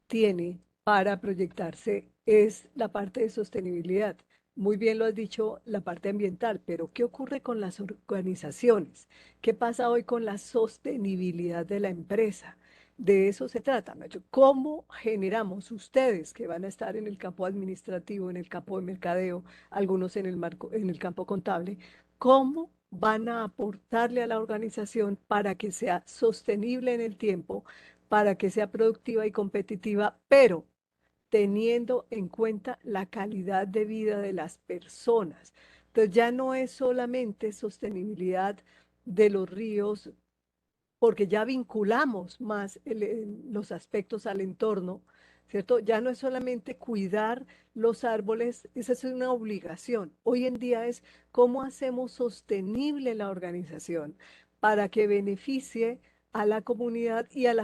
tiene para proyectarse es la parte de sostenibilidad. Muy bien lo has dicho, la parte ambiental, pero ¿qué ocurre con las organizaciones? ¿Qué pasa hoy con la sostenibilidad de la empresa? De eso se trata, Nacho. ¿Cómo generamos ustedes que van a estar en el campo administrativo, en el campo de mercadeo, algunos en el campo contable? ¿Cómo van a aportarle a la organización para que sea sostenible en el tiempo, para que sea productiva y competitiva, pero teniendo en cuenta la calidad de vida de las personas? Entonces ya no es solamente sostenibilidad de los ríos, porque ya vinculamos más los aspectos al entorno, ¿cierto? Ya no es solamente cuidar los árboles, esa es una obligación. Hoy en día es cómo hacemos sostenible la organización para que beneficie a la comunidad y a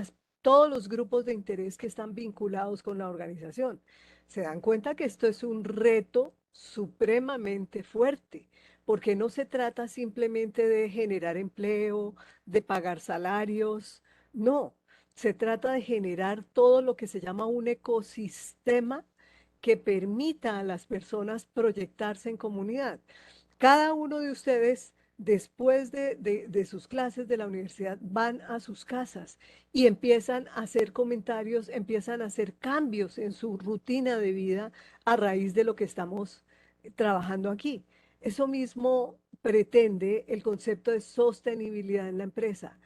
todos los grupos de interés que están vinculados con la organización. Se dan cuenta que esto es un reto supremamente fuerte, porque no se trata simplemente de generar empleo, de pagar salarios, no, se trata de generar todo lo que se llama un ecosistema que permita a las personas proyectarse en comunidad. Cada uno de ustedes, después de sus clases de la universidad, van a sus casas y empiezan a hacer comentarios, empiezan a hacer cambios en su rutina de vida a raíz de lo que estamos trabajando aquí. Eso mismo pretende el concepto de sostenibilidad en la empresa.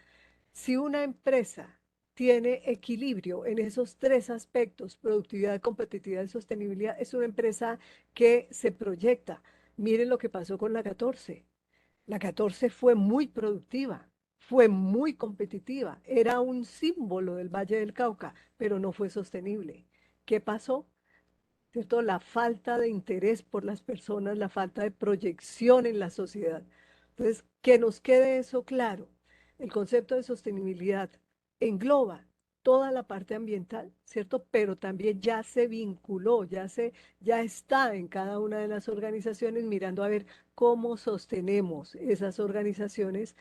Si una empresa tiene equilibrio en esos tres aspectos, productividad, competitividad y sostenibilidad, es una empresa que se proyecta. Miren lo que pasó con la 14. La 14 fue muy productiva, fue muy competitiva, era un símbolo del Valle del Cauca, pero no fue sostenible. ¿Qué pasó? ¿Cierto? La falta de interés por las personas, la falta de proyección en la sociedad. Entonces, que nos quede eso claro. El concepto de sostenibilidad engloba toda la parte ambiental, ¿cierto? Pero también ya se vinculó, ya está en cada una de las organizaciones mirando a ver cómo sostenemos esas organizaciones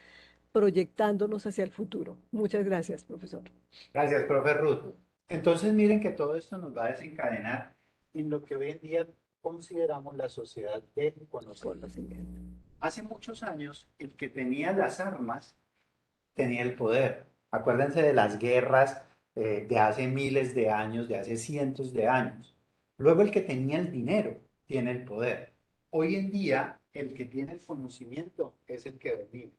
proyectándonos hacia el futuro. Muchas gracias, profesor. Gracias, profe Ruth. Entonces, miren que todo esto nos va a desencadenar en lo que hoy en día consideramos la sociedad del conocimiento. Conocimiento. Hace muchos años, el que tenía las armas tenía el poder. Acuérdense de las guerras de hace miles de años, de hace cientos de años. Luego, el que tenía el dinero tiene el poder. Hoy en día, el que tiene el conocimiento es el que domina.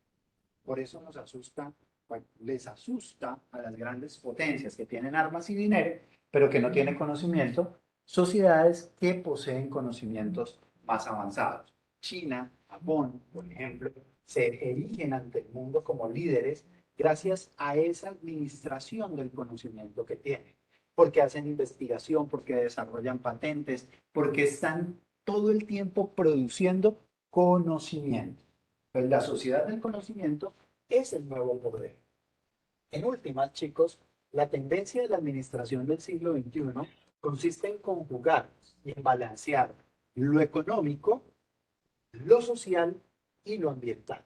Por eso nos asusta, bueno, les asusta a las grandes potencias que tienen armas y dinero, pero que no tienen conocimiento, sociedades que poseen conocimientos más avanzados. China, Japón, por ejemplo, se erigen ante el mundo como líderes gracias a esa administración del conocimiento que tienen, porque hacen investigación, porque desarrollan patentes, porque están todo el tiempo produciendo conocimiento. Pues la sociedad del conocimiento es el nuevo poder. En últimas, chicos, la tendencia de la administración del siglo XXI consiste en conjugar y en balancear lo económico, lo social y lo ambiental.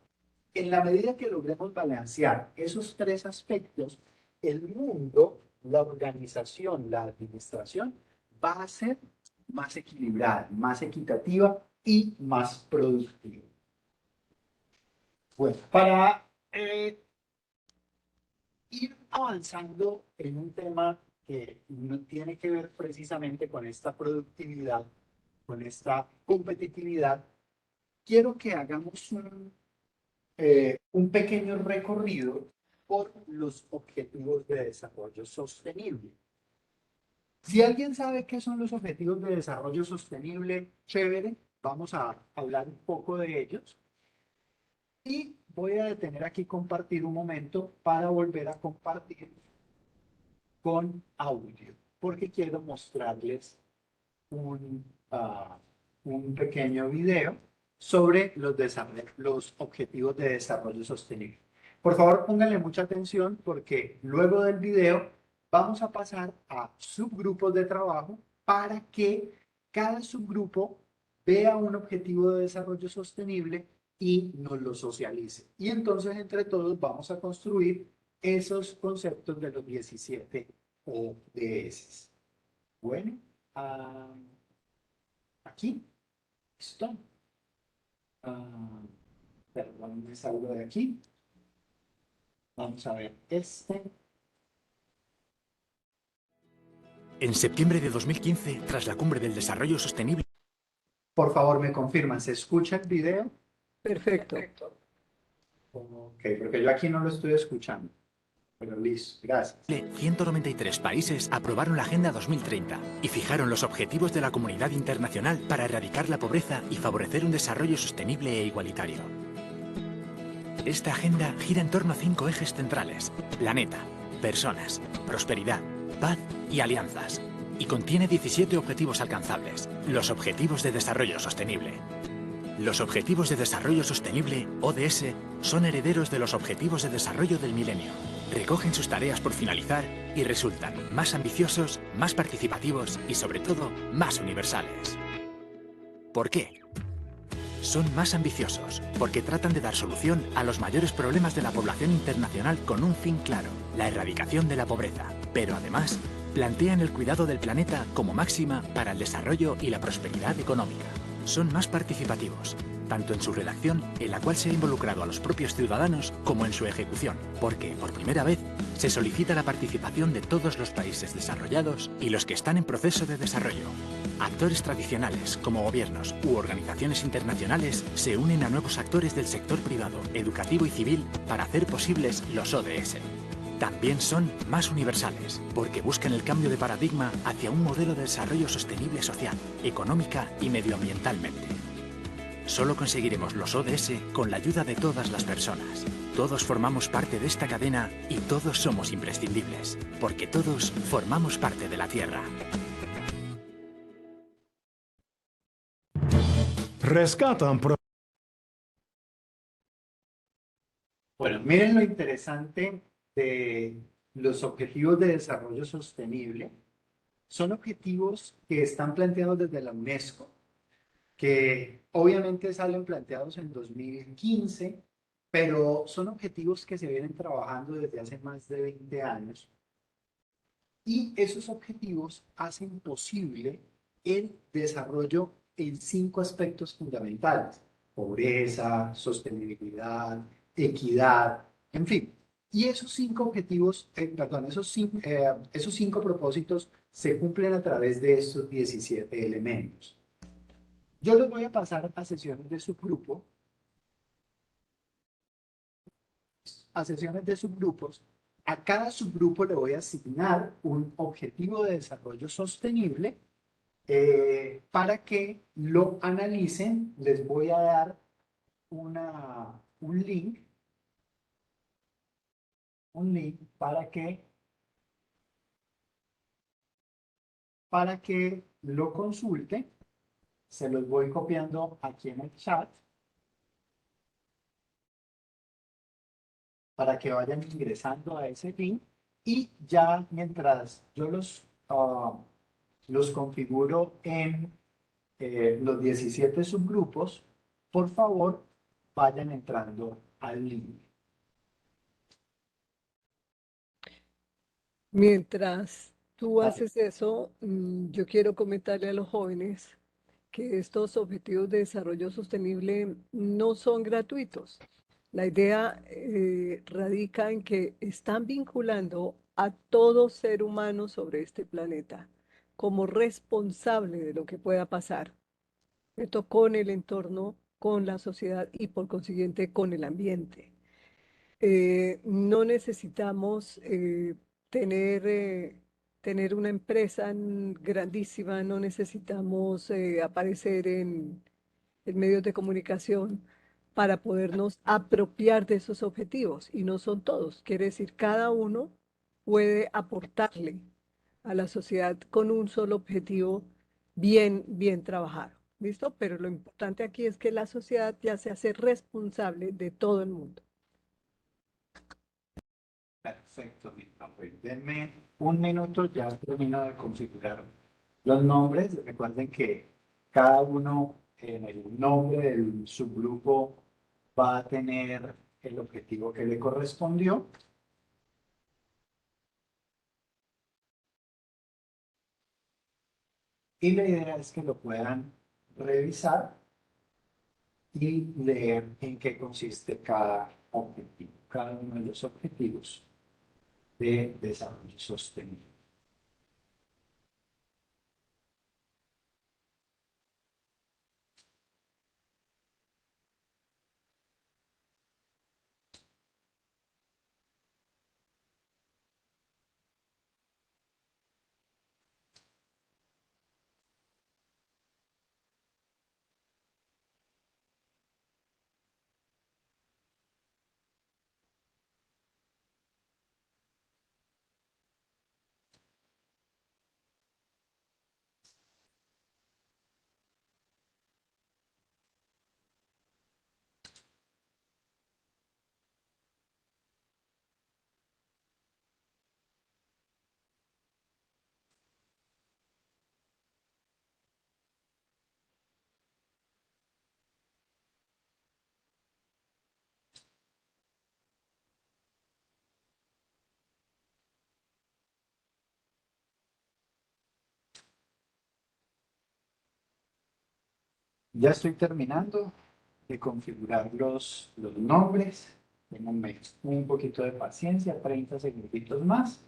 En la medida que logremos balancear esos tres aspectos, el mundo, la organización, la administración va a ser más equilibrada, más equitativa y más productiva. Bueno, para ir avanzando en un tema que no tiene que ver precisamente con esta productividad, con esta competitividad, quiero que hagamos un pequeño recorrido por los objetivos de desarrollo sostenible. Si alguien sabe qué son los objetivos de desarrollo sostenible, chévere, vamos a hablar un poco de ellos. Y voy a detener aquí compartir un momento para volver a compartir con audio, porque quiero mostrarles un, un pequeño video sobre los objetivos de desarrollo sostenible. Por favor, pónganle mucha atención porque luego del video vamos a pasar a subgrupos de trabajo para que cada subgrupo vea un objetivo de desarrollo sostenible y nos lo socialice. Y entonces entre todos vamos a construir esos conceptos de los 17 ODS. Bueno, aquí, listo. Perdón, me salgo de aquí. Vamos a ver este. En septiembre de 2015, tras la Cumbre del Desarrollo Sostenible. Por favor, me confirman, ¿se escucha el video? Perfecto. Ok, porque yo aquí no lo estoy escuchando. Pero listo, gracias. 193 países aprobaron la Agenda 2030 y fijaron los objetivos de la comunidad internacional para erradicar la pobreza y favorecer un desarrollo sostenible e igualitario. Esta agenda gira en torno a 5 ejes centrales: planeta, personas, prosperidad, paz y alianzas, y contiene 17 objetivos alcanzables, los Objetivos de Desarrollo Sostenible. Los Objetivos de Desarrollo Sostenible, ODS, son herederos de los Objetivos de Desarrollo del Milenio. Recogen sus tareas por finalizar y resultan más ambiciosos, más participativos y, sobre todo, más universales. ¿Por qué? Son más ambiciosos porque tratan de dar solución a los mayores problemas de la población internacional con un fin claro: la erradicación de la pobreza. Pero además, plantean el cuidado del planeta como máxima para el desarrollo y la prosperidad económica. Son más participativos, tanto en su redacción, en la cual se ha involucrado a los propios ciudadanos, como en su ejecución, porque, por primera vez, se solicita la participación de todos los países desarrollados y los que están en proceso de desarrollo. Actores tradicionales, como gobiernos u organizaciones internacionales, se unen a nuevos actores del sector privado, educativo y civil para hacer posibles los ODS. También son más universales, porque buscan el cambio de paradigma hacia un modelo de desarrollo sostenible social, económica y medioambientalmente. Solo conseguiremos los ODS con la ayuda de todas las personas. Todos formamos parte de esta cadena y todos somos imprescindibles, porque todos formamos parte de la Tierra. Rescatan. Bueno, miren lo interesante de los objetivos de desarrollo sostenible. Son objetivos que están planteados desde la UNESCO, que obviamente salen planteados en 2015, pero son objetivos que se vienen trabajando desde hace más de 20 años. Y esos objetivos hacen posible el desarrollo en 5 aspectos fundamentales: pobreza, sostenibilidad, equidad, en fin. Y esos 5 objetivos, esos cinco propósitos se cumplen a través de estos 17 elementos. Yo los voy a pasar a sesiones de subgrupo, a sesiones de subgrupos. A cada subgrupo le voy a asignar un objetivo de desarrollo sostenible para que lo analicen. Les voy a dar un link para que lo consulte. Se los voy copiando aquí en el chat para que vayan ingresando a ese link, y ya mientras yo los configuro en los 17 subgrupos, por favor, vayan entrando al link. Mientras tú haces eso, yo quiero comentarle a los jóvenes que estos objetivos de desarrollo sostenible no son gratuitos. La idea radica en que están vinculando a todo ser humano sobre este planeta como responsable de lo que pueda pasar, ¿cierto? Con el entorno, con la sociedad y por consiguiente con el ambiente. No necesitamos tener una empresa grandísima, no necesitamos aparecer en medios de comunicación para podernos apropiar de esos objetivos. Y no son todos, quiere decir, cada uno puede aportarle a la sociedad con un solo objetivo bien trabajado. ¿Listo? Pero lo importante aquí es que la sociedad ya se hace responsable de todo el mundo. Perfecto, Milton. Pues denme un minuto, ya termino de configurar los nombres. Recuerden que cada uno en el nombre del subgrupo va a tener el objetivo que le correspondió. Y la idea es que lo puedan revisar y leer en qué consiste cada objetivo, cada uno de los objetivos de desarrollo sostenible. Ya estoy terminando de configurar los nombres. Tengo un poquito de paciencia, 30 segunditos más.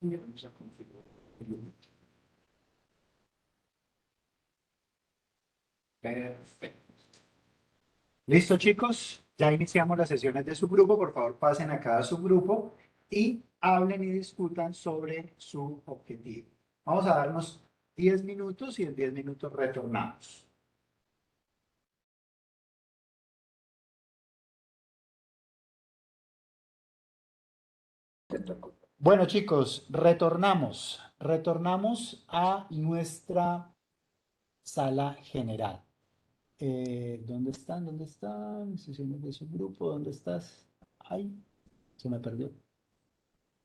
Y vamos a configurar. Perfecto. ¿Listo, chicos? Ya iniciamos las sesiones de subgrupo. Por favor, pasen a cada subgrupo y hablen y discutan sobre su objetivo. Vamos a darnos 10 minutos y en 10 minutos retornamos. Bueno, chicos, retornamos. Retornamos a nuestra sala general. ¿Dónde están? ¿Dónde están? Sesiones de subgrupo, ¿dónde estás? Ay, se me perdió.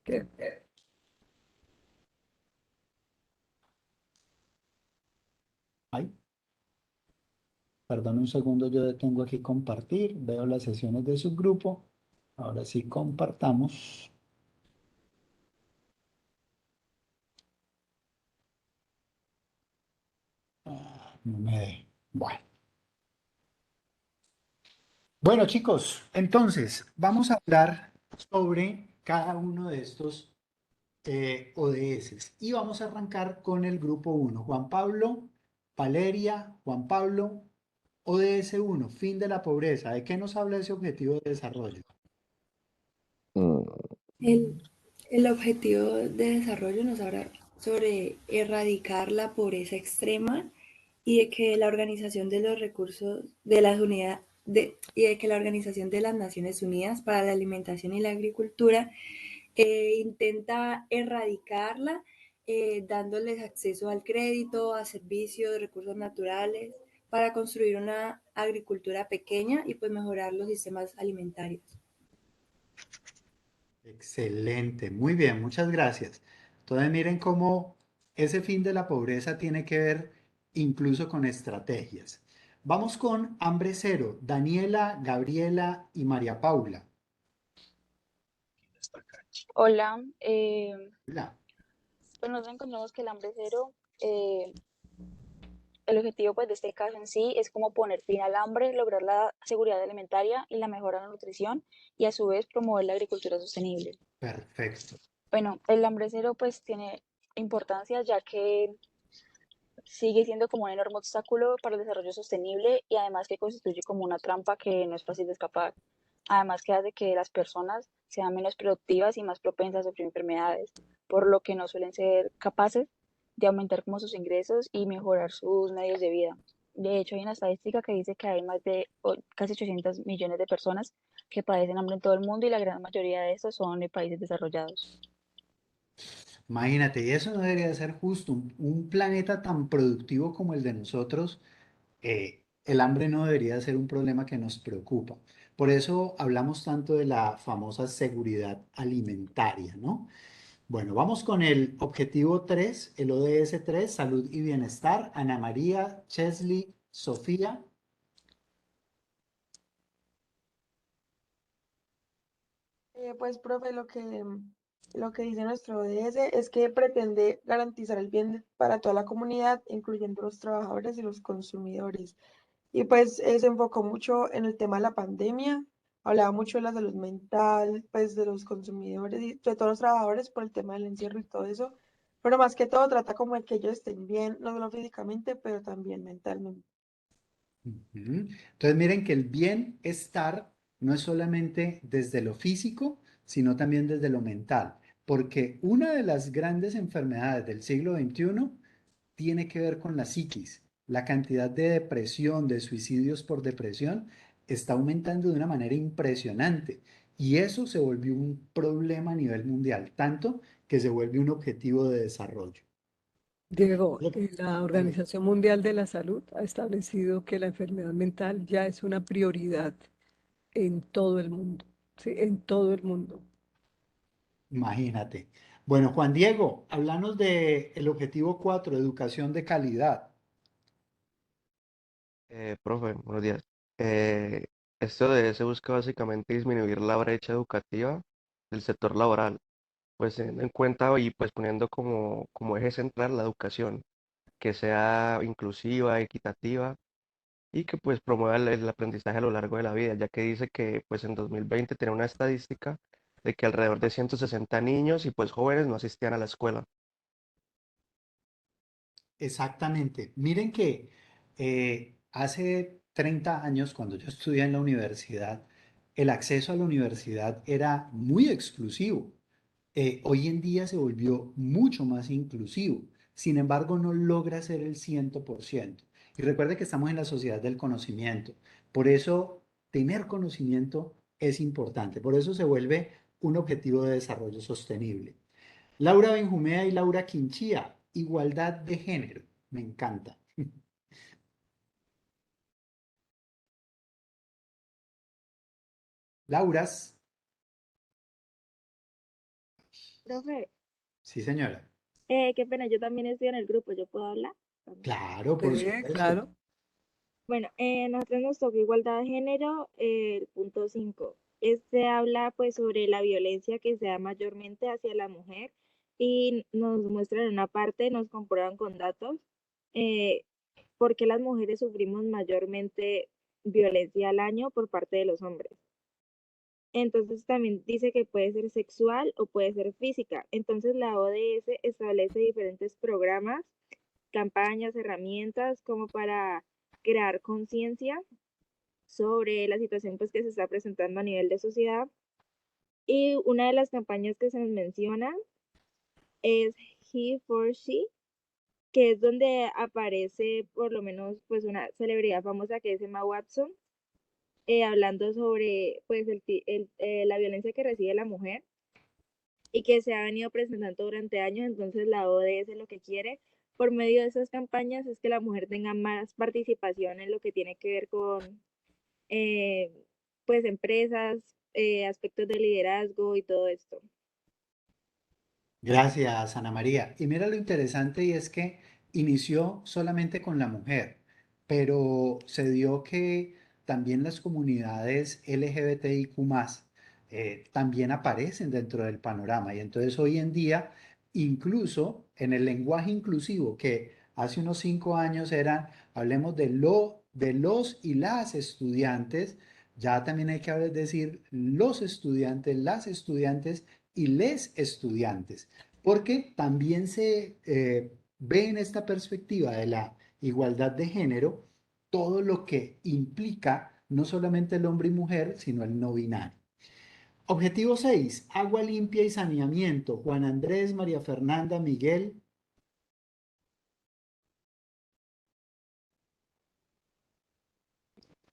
¿Qué? Ay, perdón un segundo, yo tengo aquí compartir. Veo las sesiones de subgrupo. Ahora sí compartamos. No me dé. Bueno. Bueno, chicos, entonces vamos a hablar sobre cada uno de estos ODS y vamos a arrancar con el grupo 1. Juan Pablo, Valeria, Juan Pablo, ODS 1, fin de la pobreza. ¿De qué nos habla ese objetivo de desarrollo? Mm, El objetivo de desarrollo nos habla sobre erradicar la pobreza extrema y de que la Organización de los Recursos de las Unidades y de que la Organización de las Naciones Unidas para la Alimentación y la Agricultura intenta erradicarla, dándoles acceso al crédito, a servicios, recursos naturales, para construir una agricultura pequeña y pues mejorar los sistemas alimentarios. Excelente, muy bien, muchas gracias. Entonces miren cómo ese fin de la pobreza tiene que ver incluso con estrategias. Vamos con hambre cero, Daniela, Gabriela y María Paula. Hola, Hola. pues nos encontramos que el hambre cero, el objetivo pues de este caso en sí es como poner fin al hambre, lograr la seguridad alimentaria y la mejora de la nutrición y a su vez promover la agricultura sostenible. Perfecto. Bueno, el hambre cero pues tiene importancia ya que sigue siendo como un enorme obstáculo para el desarrollo sostenible y además que constituye como una trampa que no es fácil de escapar. además que hace que las personas sean menos productivas y más propensas a sufrir enfermedades, por lo que no suelen ser capaces de aumentar como sus ingresos y mejorar sus medios de vida. De hecho, hay una estadística que dice que hay más de casi 800 millones de personas que padecen hambre en todo el mundo y la gran mayoría de estos son de países desarrollados. Imagínate, y eso no debería de ser justo. Un planeta tan productivo como el de nosotros, el hambre no debería ser un problema que nos preocupa. Por eso hablamos tanto de la famosa seguridad alimentaria, ¿no? Bueno, vamos con el objetivo 3, el ODS 3, salud y bienestar. Ana María, Chesley, Sofía. Pues, profe, lo que dice nuestro ODS es que pretende garantizar el bien para toda la comunidad, incluyendo los trabajadores y los consumidores. Y pues se enfocó mucho en el tema de la pandemia, hablaba mucho de la salud mental, pues de los consumidores y de todos los trabajadores por el tema del encierro y todo eso, pero más que todo trata como de que ellos estén bien, no solo físicamente, pero también mentalmente. Ujú. Entonces miren que el bienestar no es solamente desde lo físico, sino también desde lo mental, porque una de las grandes enfermedades del siglo XXI tiene que ver con la psiquis. La cantidad de depresión, de suicidios por depresión, está aumentando de una manera impresionante y eso se volvió un problema a nivel mundial, tanto que se vuelve un objetivo de desarrollo. Diego, Lo- la Dale. Organización Mundial de la Salud ha establecido que la enfermedad mental ya es una prioridad en todo el mundo, ¿sí? En todo el mundo. Imagínate. Bueno, Juan Diego, háblanos de el objetivo 4, educación de calidad. Profe, buenos días. Eh, Esto se busca básicamente disminuir la brecha educativa del sector laboral, pues teniendo en cuenta y pues poniendo como eje central la educación, que sea inclusiva, equitativa y que pues promueva el aprendizaje a lo largo de la vida, ya que dice que pues en 2020 tenía una estadística de que alrededor de 160 niños y pues jóvenes no asistían a la escuela. Exactamente. Miren que hace 30 años, cuando yo estudié en la universidad, el acceso a la universidad era muy exclusivo. Hoy en día se volvió mucho más inclusivo. Sin embargo, no logra ser el 100%. Y recuerde que estamos en la sociedad del conocimiento. Por eso, tener conocimiento es importante. Por eso se vuelve un objetivo de desarrollo sostenible. Laura Benjumea y Laura Quinchía, igualdad de género. Me encanta. Lauras, Profe, sí señora. qué pena, yo también estoy en el grupo, ¿yo puedo hablar? También. Claro, por Sí, supuesto. claro. Bueno, nosotros nos toca igualdad de género, el punto 5. Este habla pues sobre la violencia que se da mayormente hacia la mujer y nos muestran en una parte, nos comprueban con datos, eh, por qué las mujeres sufrimos mayormente violencia al año por parte de los hombres. Entonces también dice que puede ser sexual o puede ser física. Entonces la ODS establece diferentes programas, campañas, herramientas como para crear conciencia sobre la situación pues que se está presentando a nivel de sociedad. Y una de las campañas que se nos menciona es He for She, que es donde aparece por lo menos pues una celebridad famosa que es Emma Watson, hablando sobre pues la violencia que recibe la mujer y que se ha venido presentando durante años. Entonces la ODS lo que quiere por medio de esas campañas es que la mujer tenga más participación en lo que tiene que ver con eh, pues empresas, aspectos de liderazgo y todo esto. Gracias, Ana María. Y mira lo interesante y es que inició solamente con la mujer, pero se dio que también las comunidades LGBTIQ+, también aparecen dentro del panorama. Y entonces hoy en día, incluso en el lenguaje inclusivo, que hace unos 5 años eran, hablemos de los y las estudiantes, ya también hay que decir los estudiantes, las estudiantes y les estudiantes, porque también se ve en esta perspectiva de la igualdad de género todo lo que implica no solamente el hombre y mujer, sino el no binario. Objetivo 6, agua limpia y saneamiento. Juan Andrés, María Fernanda, Miguel.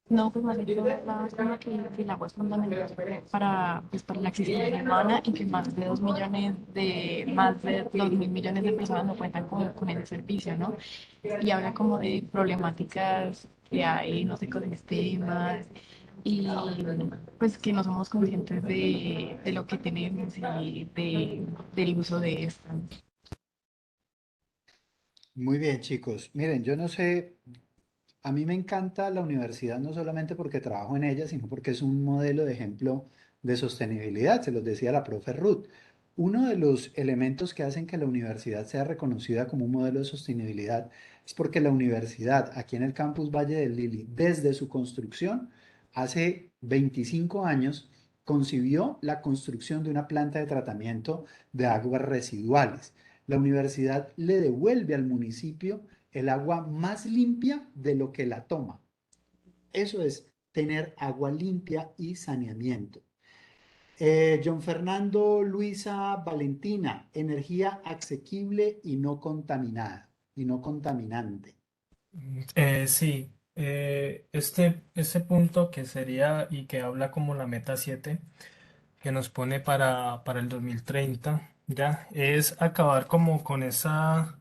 No, pues más bien yo hablaba como que el agua es fundamental para, pues, para la existencia humana y que más de 2.000 millones de personas no cuentan con ese servicio, ¿no? Y habla como de problemáticas que hay en los ecosistemas y pues que no somos conscientes de lo que tenemos y del uso de esto. Muy bien, chicos. Miren, yo no sé, a mí me encanta la universidad no solamente porque trabajo en ella, sino porque es un modelo de ejemplo de sostenibilidad, se los decía la profe Ruth. Uno de los elementos que hacen que la universidad sea reconocida como un modelo de sostenibilidad es porque la universidad aquí en el campus Valle del Lili, desde su construcción, hace 25 años, concibió la construcción de una planta de tratamiento de aguas residuales. La universidad le devuelve al municipio el agua más limpia de lo que la toma. Eso es tener agua limpia y saneamiento. John Fernando, Luisa, Valentina, energía asequible y no contaminada y no contaminante. Sí, este punto que sería y que habla como la meta 7 que nos pone para el 2030, ya, es acabar como con esa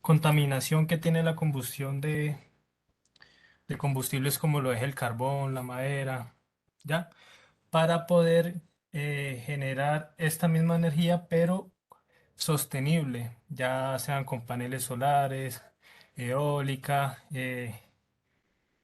contaminación que tiene la combustión de combustibles como lo es el carbón, la madera, ya, para poder generar esta misma energía, pero sostenible, ya sean con paneles solares, eólica,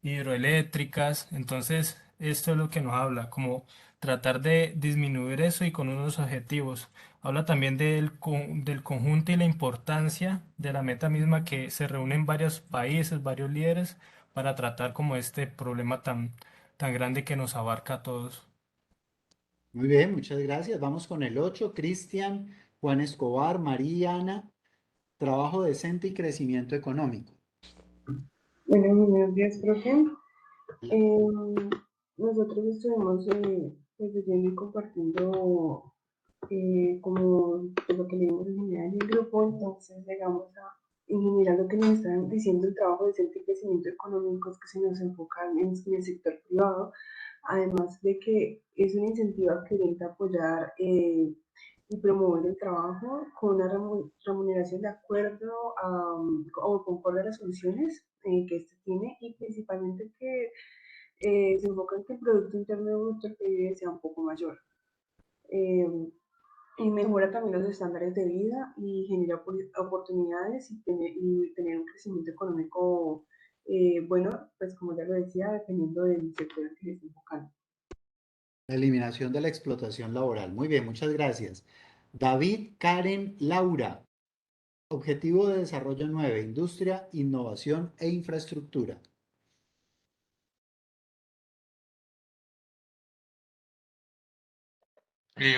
hidroeléctricas. Entonces, esto es lo que nos habla, como tratar de disminuir eso y con unos objetivos. Habla también del conjunto y la importancia de la meta misma que se reúnen varios países, varios líderes para tratar como este problema tan grande que nos abarca a todos. Muy bien, muchas gracias. Vamos con el 8. Cristian, Juan Escobar, Mariana, trabajo decente y crecimiento económico. Bueno, buenos días, profe. Nosotros estuvimos pues, leyendo y compartiendo como pues, lo que leímos en general en el grupo, entonces llegamos a, en general lo que nos están diciendo el trabajo decente y crecimiento económico es que se nos enfocan en el sector privado, además de que es un incentivo que intenta apoyar y promover el trabajo con una remuneración de acuerdo a, o conforme a las funciones que este tiene y principalmente que se enfoca en que el Producto Interno Bruto del PIB sea un poco mayor. Y mejora también los estándares de vida y genera oportunidades y tener un crecimiento económico bueno, pues como ya lo decía, dependiendo del sector que se esté enfocando. La eliminación de la explotación laboral. Muy bien, muchas gracias. David, Karen, Laura. Objetivo de desarrollo 9, industria, innovación e infraestructura.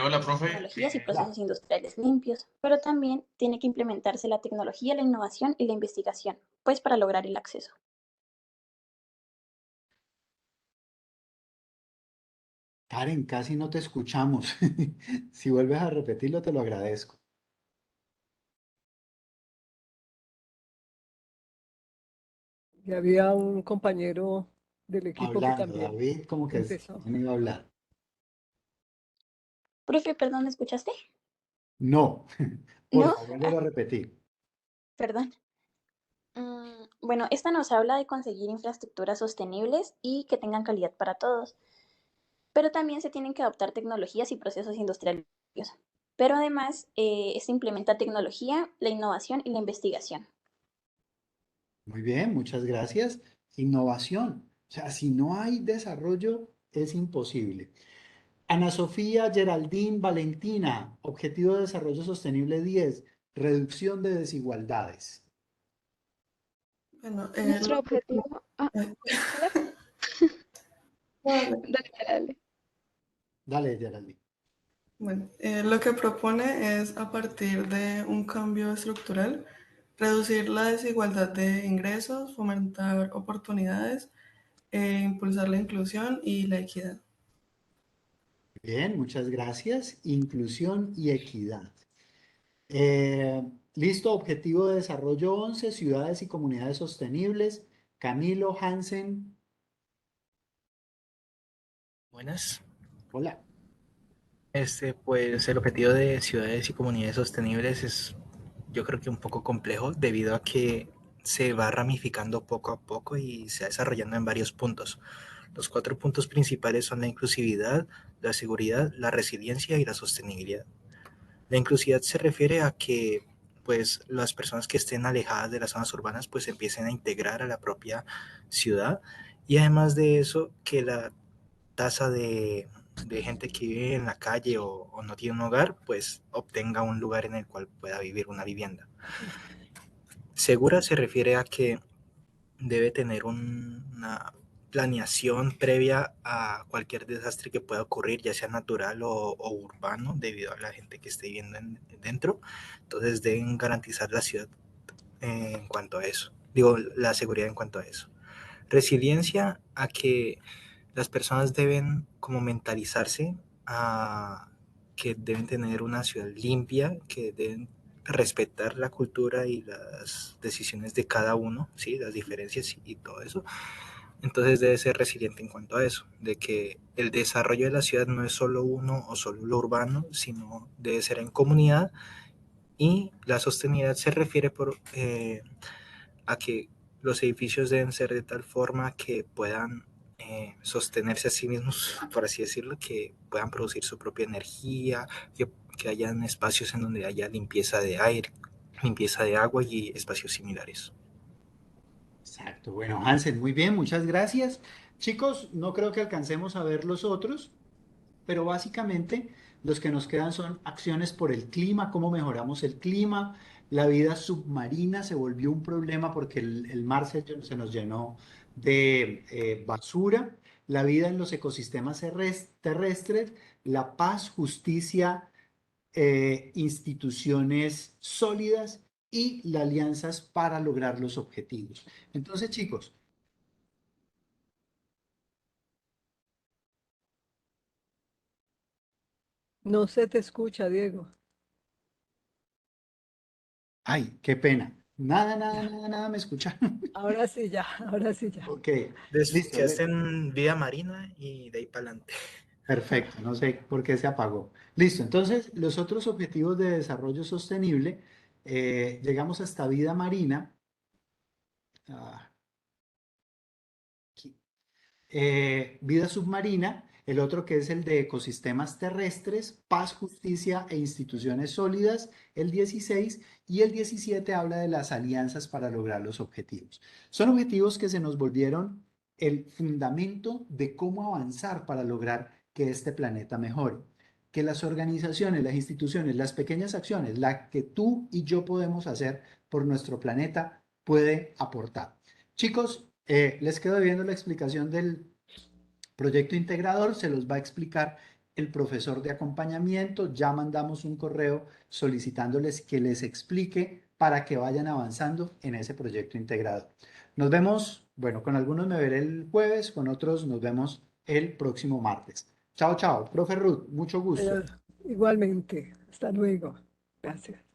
Hola, profe. Tecnologías y procesos industriales limpios, pero también tiene que implementarse la tecnología, la innovación y la investigación, pues para lograr el acceso. Karen, casi no te escuchamos. Si vuelves a repetirlo, te lo agradezco. Y había un compañero del equipo que Hablando, también David, como que empezó. no iba a hablar. Profe, perdón, ¿me escuchaste? No, ¿No? porfa, vuelvo a repetir. Perdón. Bueno, esta nos habla de conseguir infraestructuras sostenibles y que tengan calidad para todos, pero también se tienen que adoptar tecnologías y procesos industriales. Pero además, se implementa tecnología, la innovación y la investigación. Muy bien, muchas gracias. Innovación. O sea, si no hay desarrollo, es imposible. Ana Sofía, Geraldine, Valentina, Objetivo de Desarrollo Sostenible 10, reducción de desigualdades. Bueno, Nuestro objetivo. Dale. Dale, Geraldine. Bueno, lo que propone es, a partir de un cambio estructural, reducir la desigualdad de ingresos, fomentar oportunidades impulsar la inclusión y la equidad. Bien, muchas gracias. Inclusión y equidad. Eh, Listo, objetivo de desarrollo 11, ciudades y comunidades sostenibles. Camilo Hansen, Buenas. hola. Pues el objetivo de ciudades y comunidades sostenibles es, yo creo que un poco complejo debido a que se va ramificando poco a poco y se va desarrollando en varios puntos. Los 4 puntos principales son la inclusividad, la seguridad, la resiliencia y la sostenibilidad. La inclusividad se refiere a que pues las personas que estén alejadas de las zonas urbanas pues empiecen a integrar a la propia ciudad y además de eso que la tasa de gente que vive en la calle o no tiene un hogar, pues obtenga un lugar en el cual pueda vivir una vivienda. Segura se refiere a que debe tener una planeación previa a cualquier desastre que pueda ocurrir, ya sea natural o urbano, debido a la gente que esté viviendo dentro. Entonces deben garantizar la ciudad en cuanto a eso. Digo, la seguridad en cuanto a eso. Resiliencia a que las personas deben como mentalizarse a que deben tener una ciudad limpia, que deben respetar la cultura y las decisiones de cada uno, ¿sí? Las diferencias y todo eso. Entonces debe ser resiliente en cuanto a eso, de que el desarrollo de la ciudad no es solo uno o solo lo urbano, sino debe ser en comunidad y la sostenibilidad se refiere a que los edificios deben ser de tal forma que puedan sostenerse a sí mismos, por así decirlo, que puedan producir su propia energía, que hayan espacios en donde haya limpieza de aire, limpieza de agua y espacios similares. Exacto. Bueno, Hansen, muy bien, muchas gracias. Chicos, no creo que alcancemos a ver los otros, pero básicamente los que nos quedan son acciones por el clima, cómo mejoramos el clima. La vida submarina se volvió un problema porque el mar se nos llenó de basura. La vida en los ecosistemas terrestres, la paz, justicia, instituciones sólidas y las alianzas para lograr los objetivos. Entonces, chicos, No se te escucha, Diego. ay, qué pena. Nada, me escucha. Ahora sí ya, ahora sí ya. Ok, listo. Se hacen vida marina y de ahí para adelante. Perfecto, no sé por qué se apagó. Listo, entonces los otros objetivos de desarrollo sostenible, llegamos hasta vida marina. Ah, aquí. Vida submarina, el otro que es el de ecosistemas terrestres, paz, justicia e instituciones sólidas, el 16, y el 17 habla de las alianzas para lograr los objetivos. Son objetivos que se nos volvieron el fundamento de cómo avanzar para lograr que este planeta mejore. Que las organizaciones, las instituciones, las pequeñas acciones, la que tú y yo podemos hacer por nuestro planeta, puede aportar. Chicos, les quedo viendo la explicación del proyecto integrador, se los va a explicar el profesor de acompañamiento. Ya mandamos un correo solicitándoles que les explique para que vayan avanzando en ese proyecto integrador. Nos vemos, bueno, con algunos me veré el jueves, con otros nos vemos el próximo martes. Chao, chao. Profe Ruth, mucho gusto. Igualmente. Hasta luego. Gracias.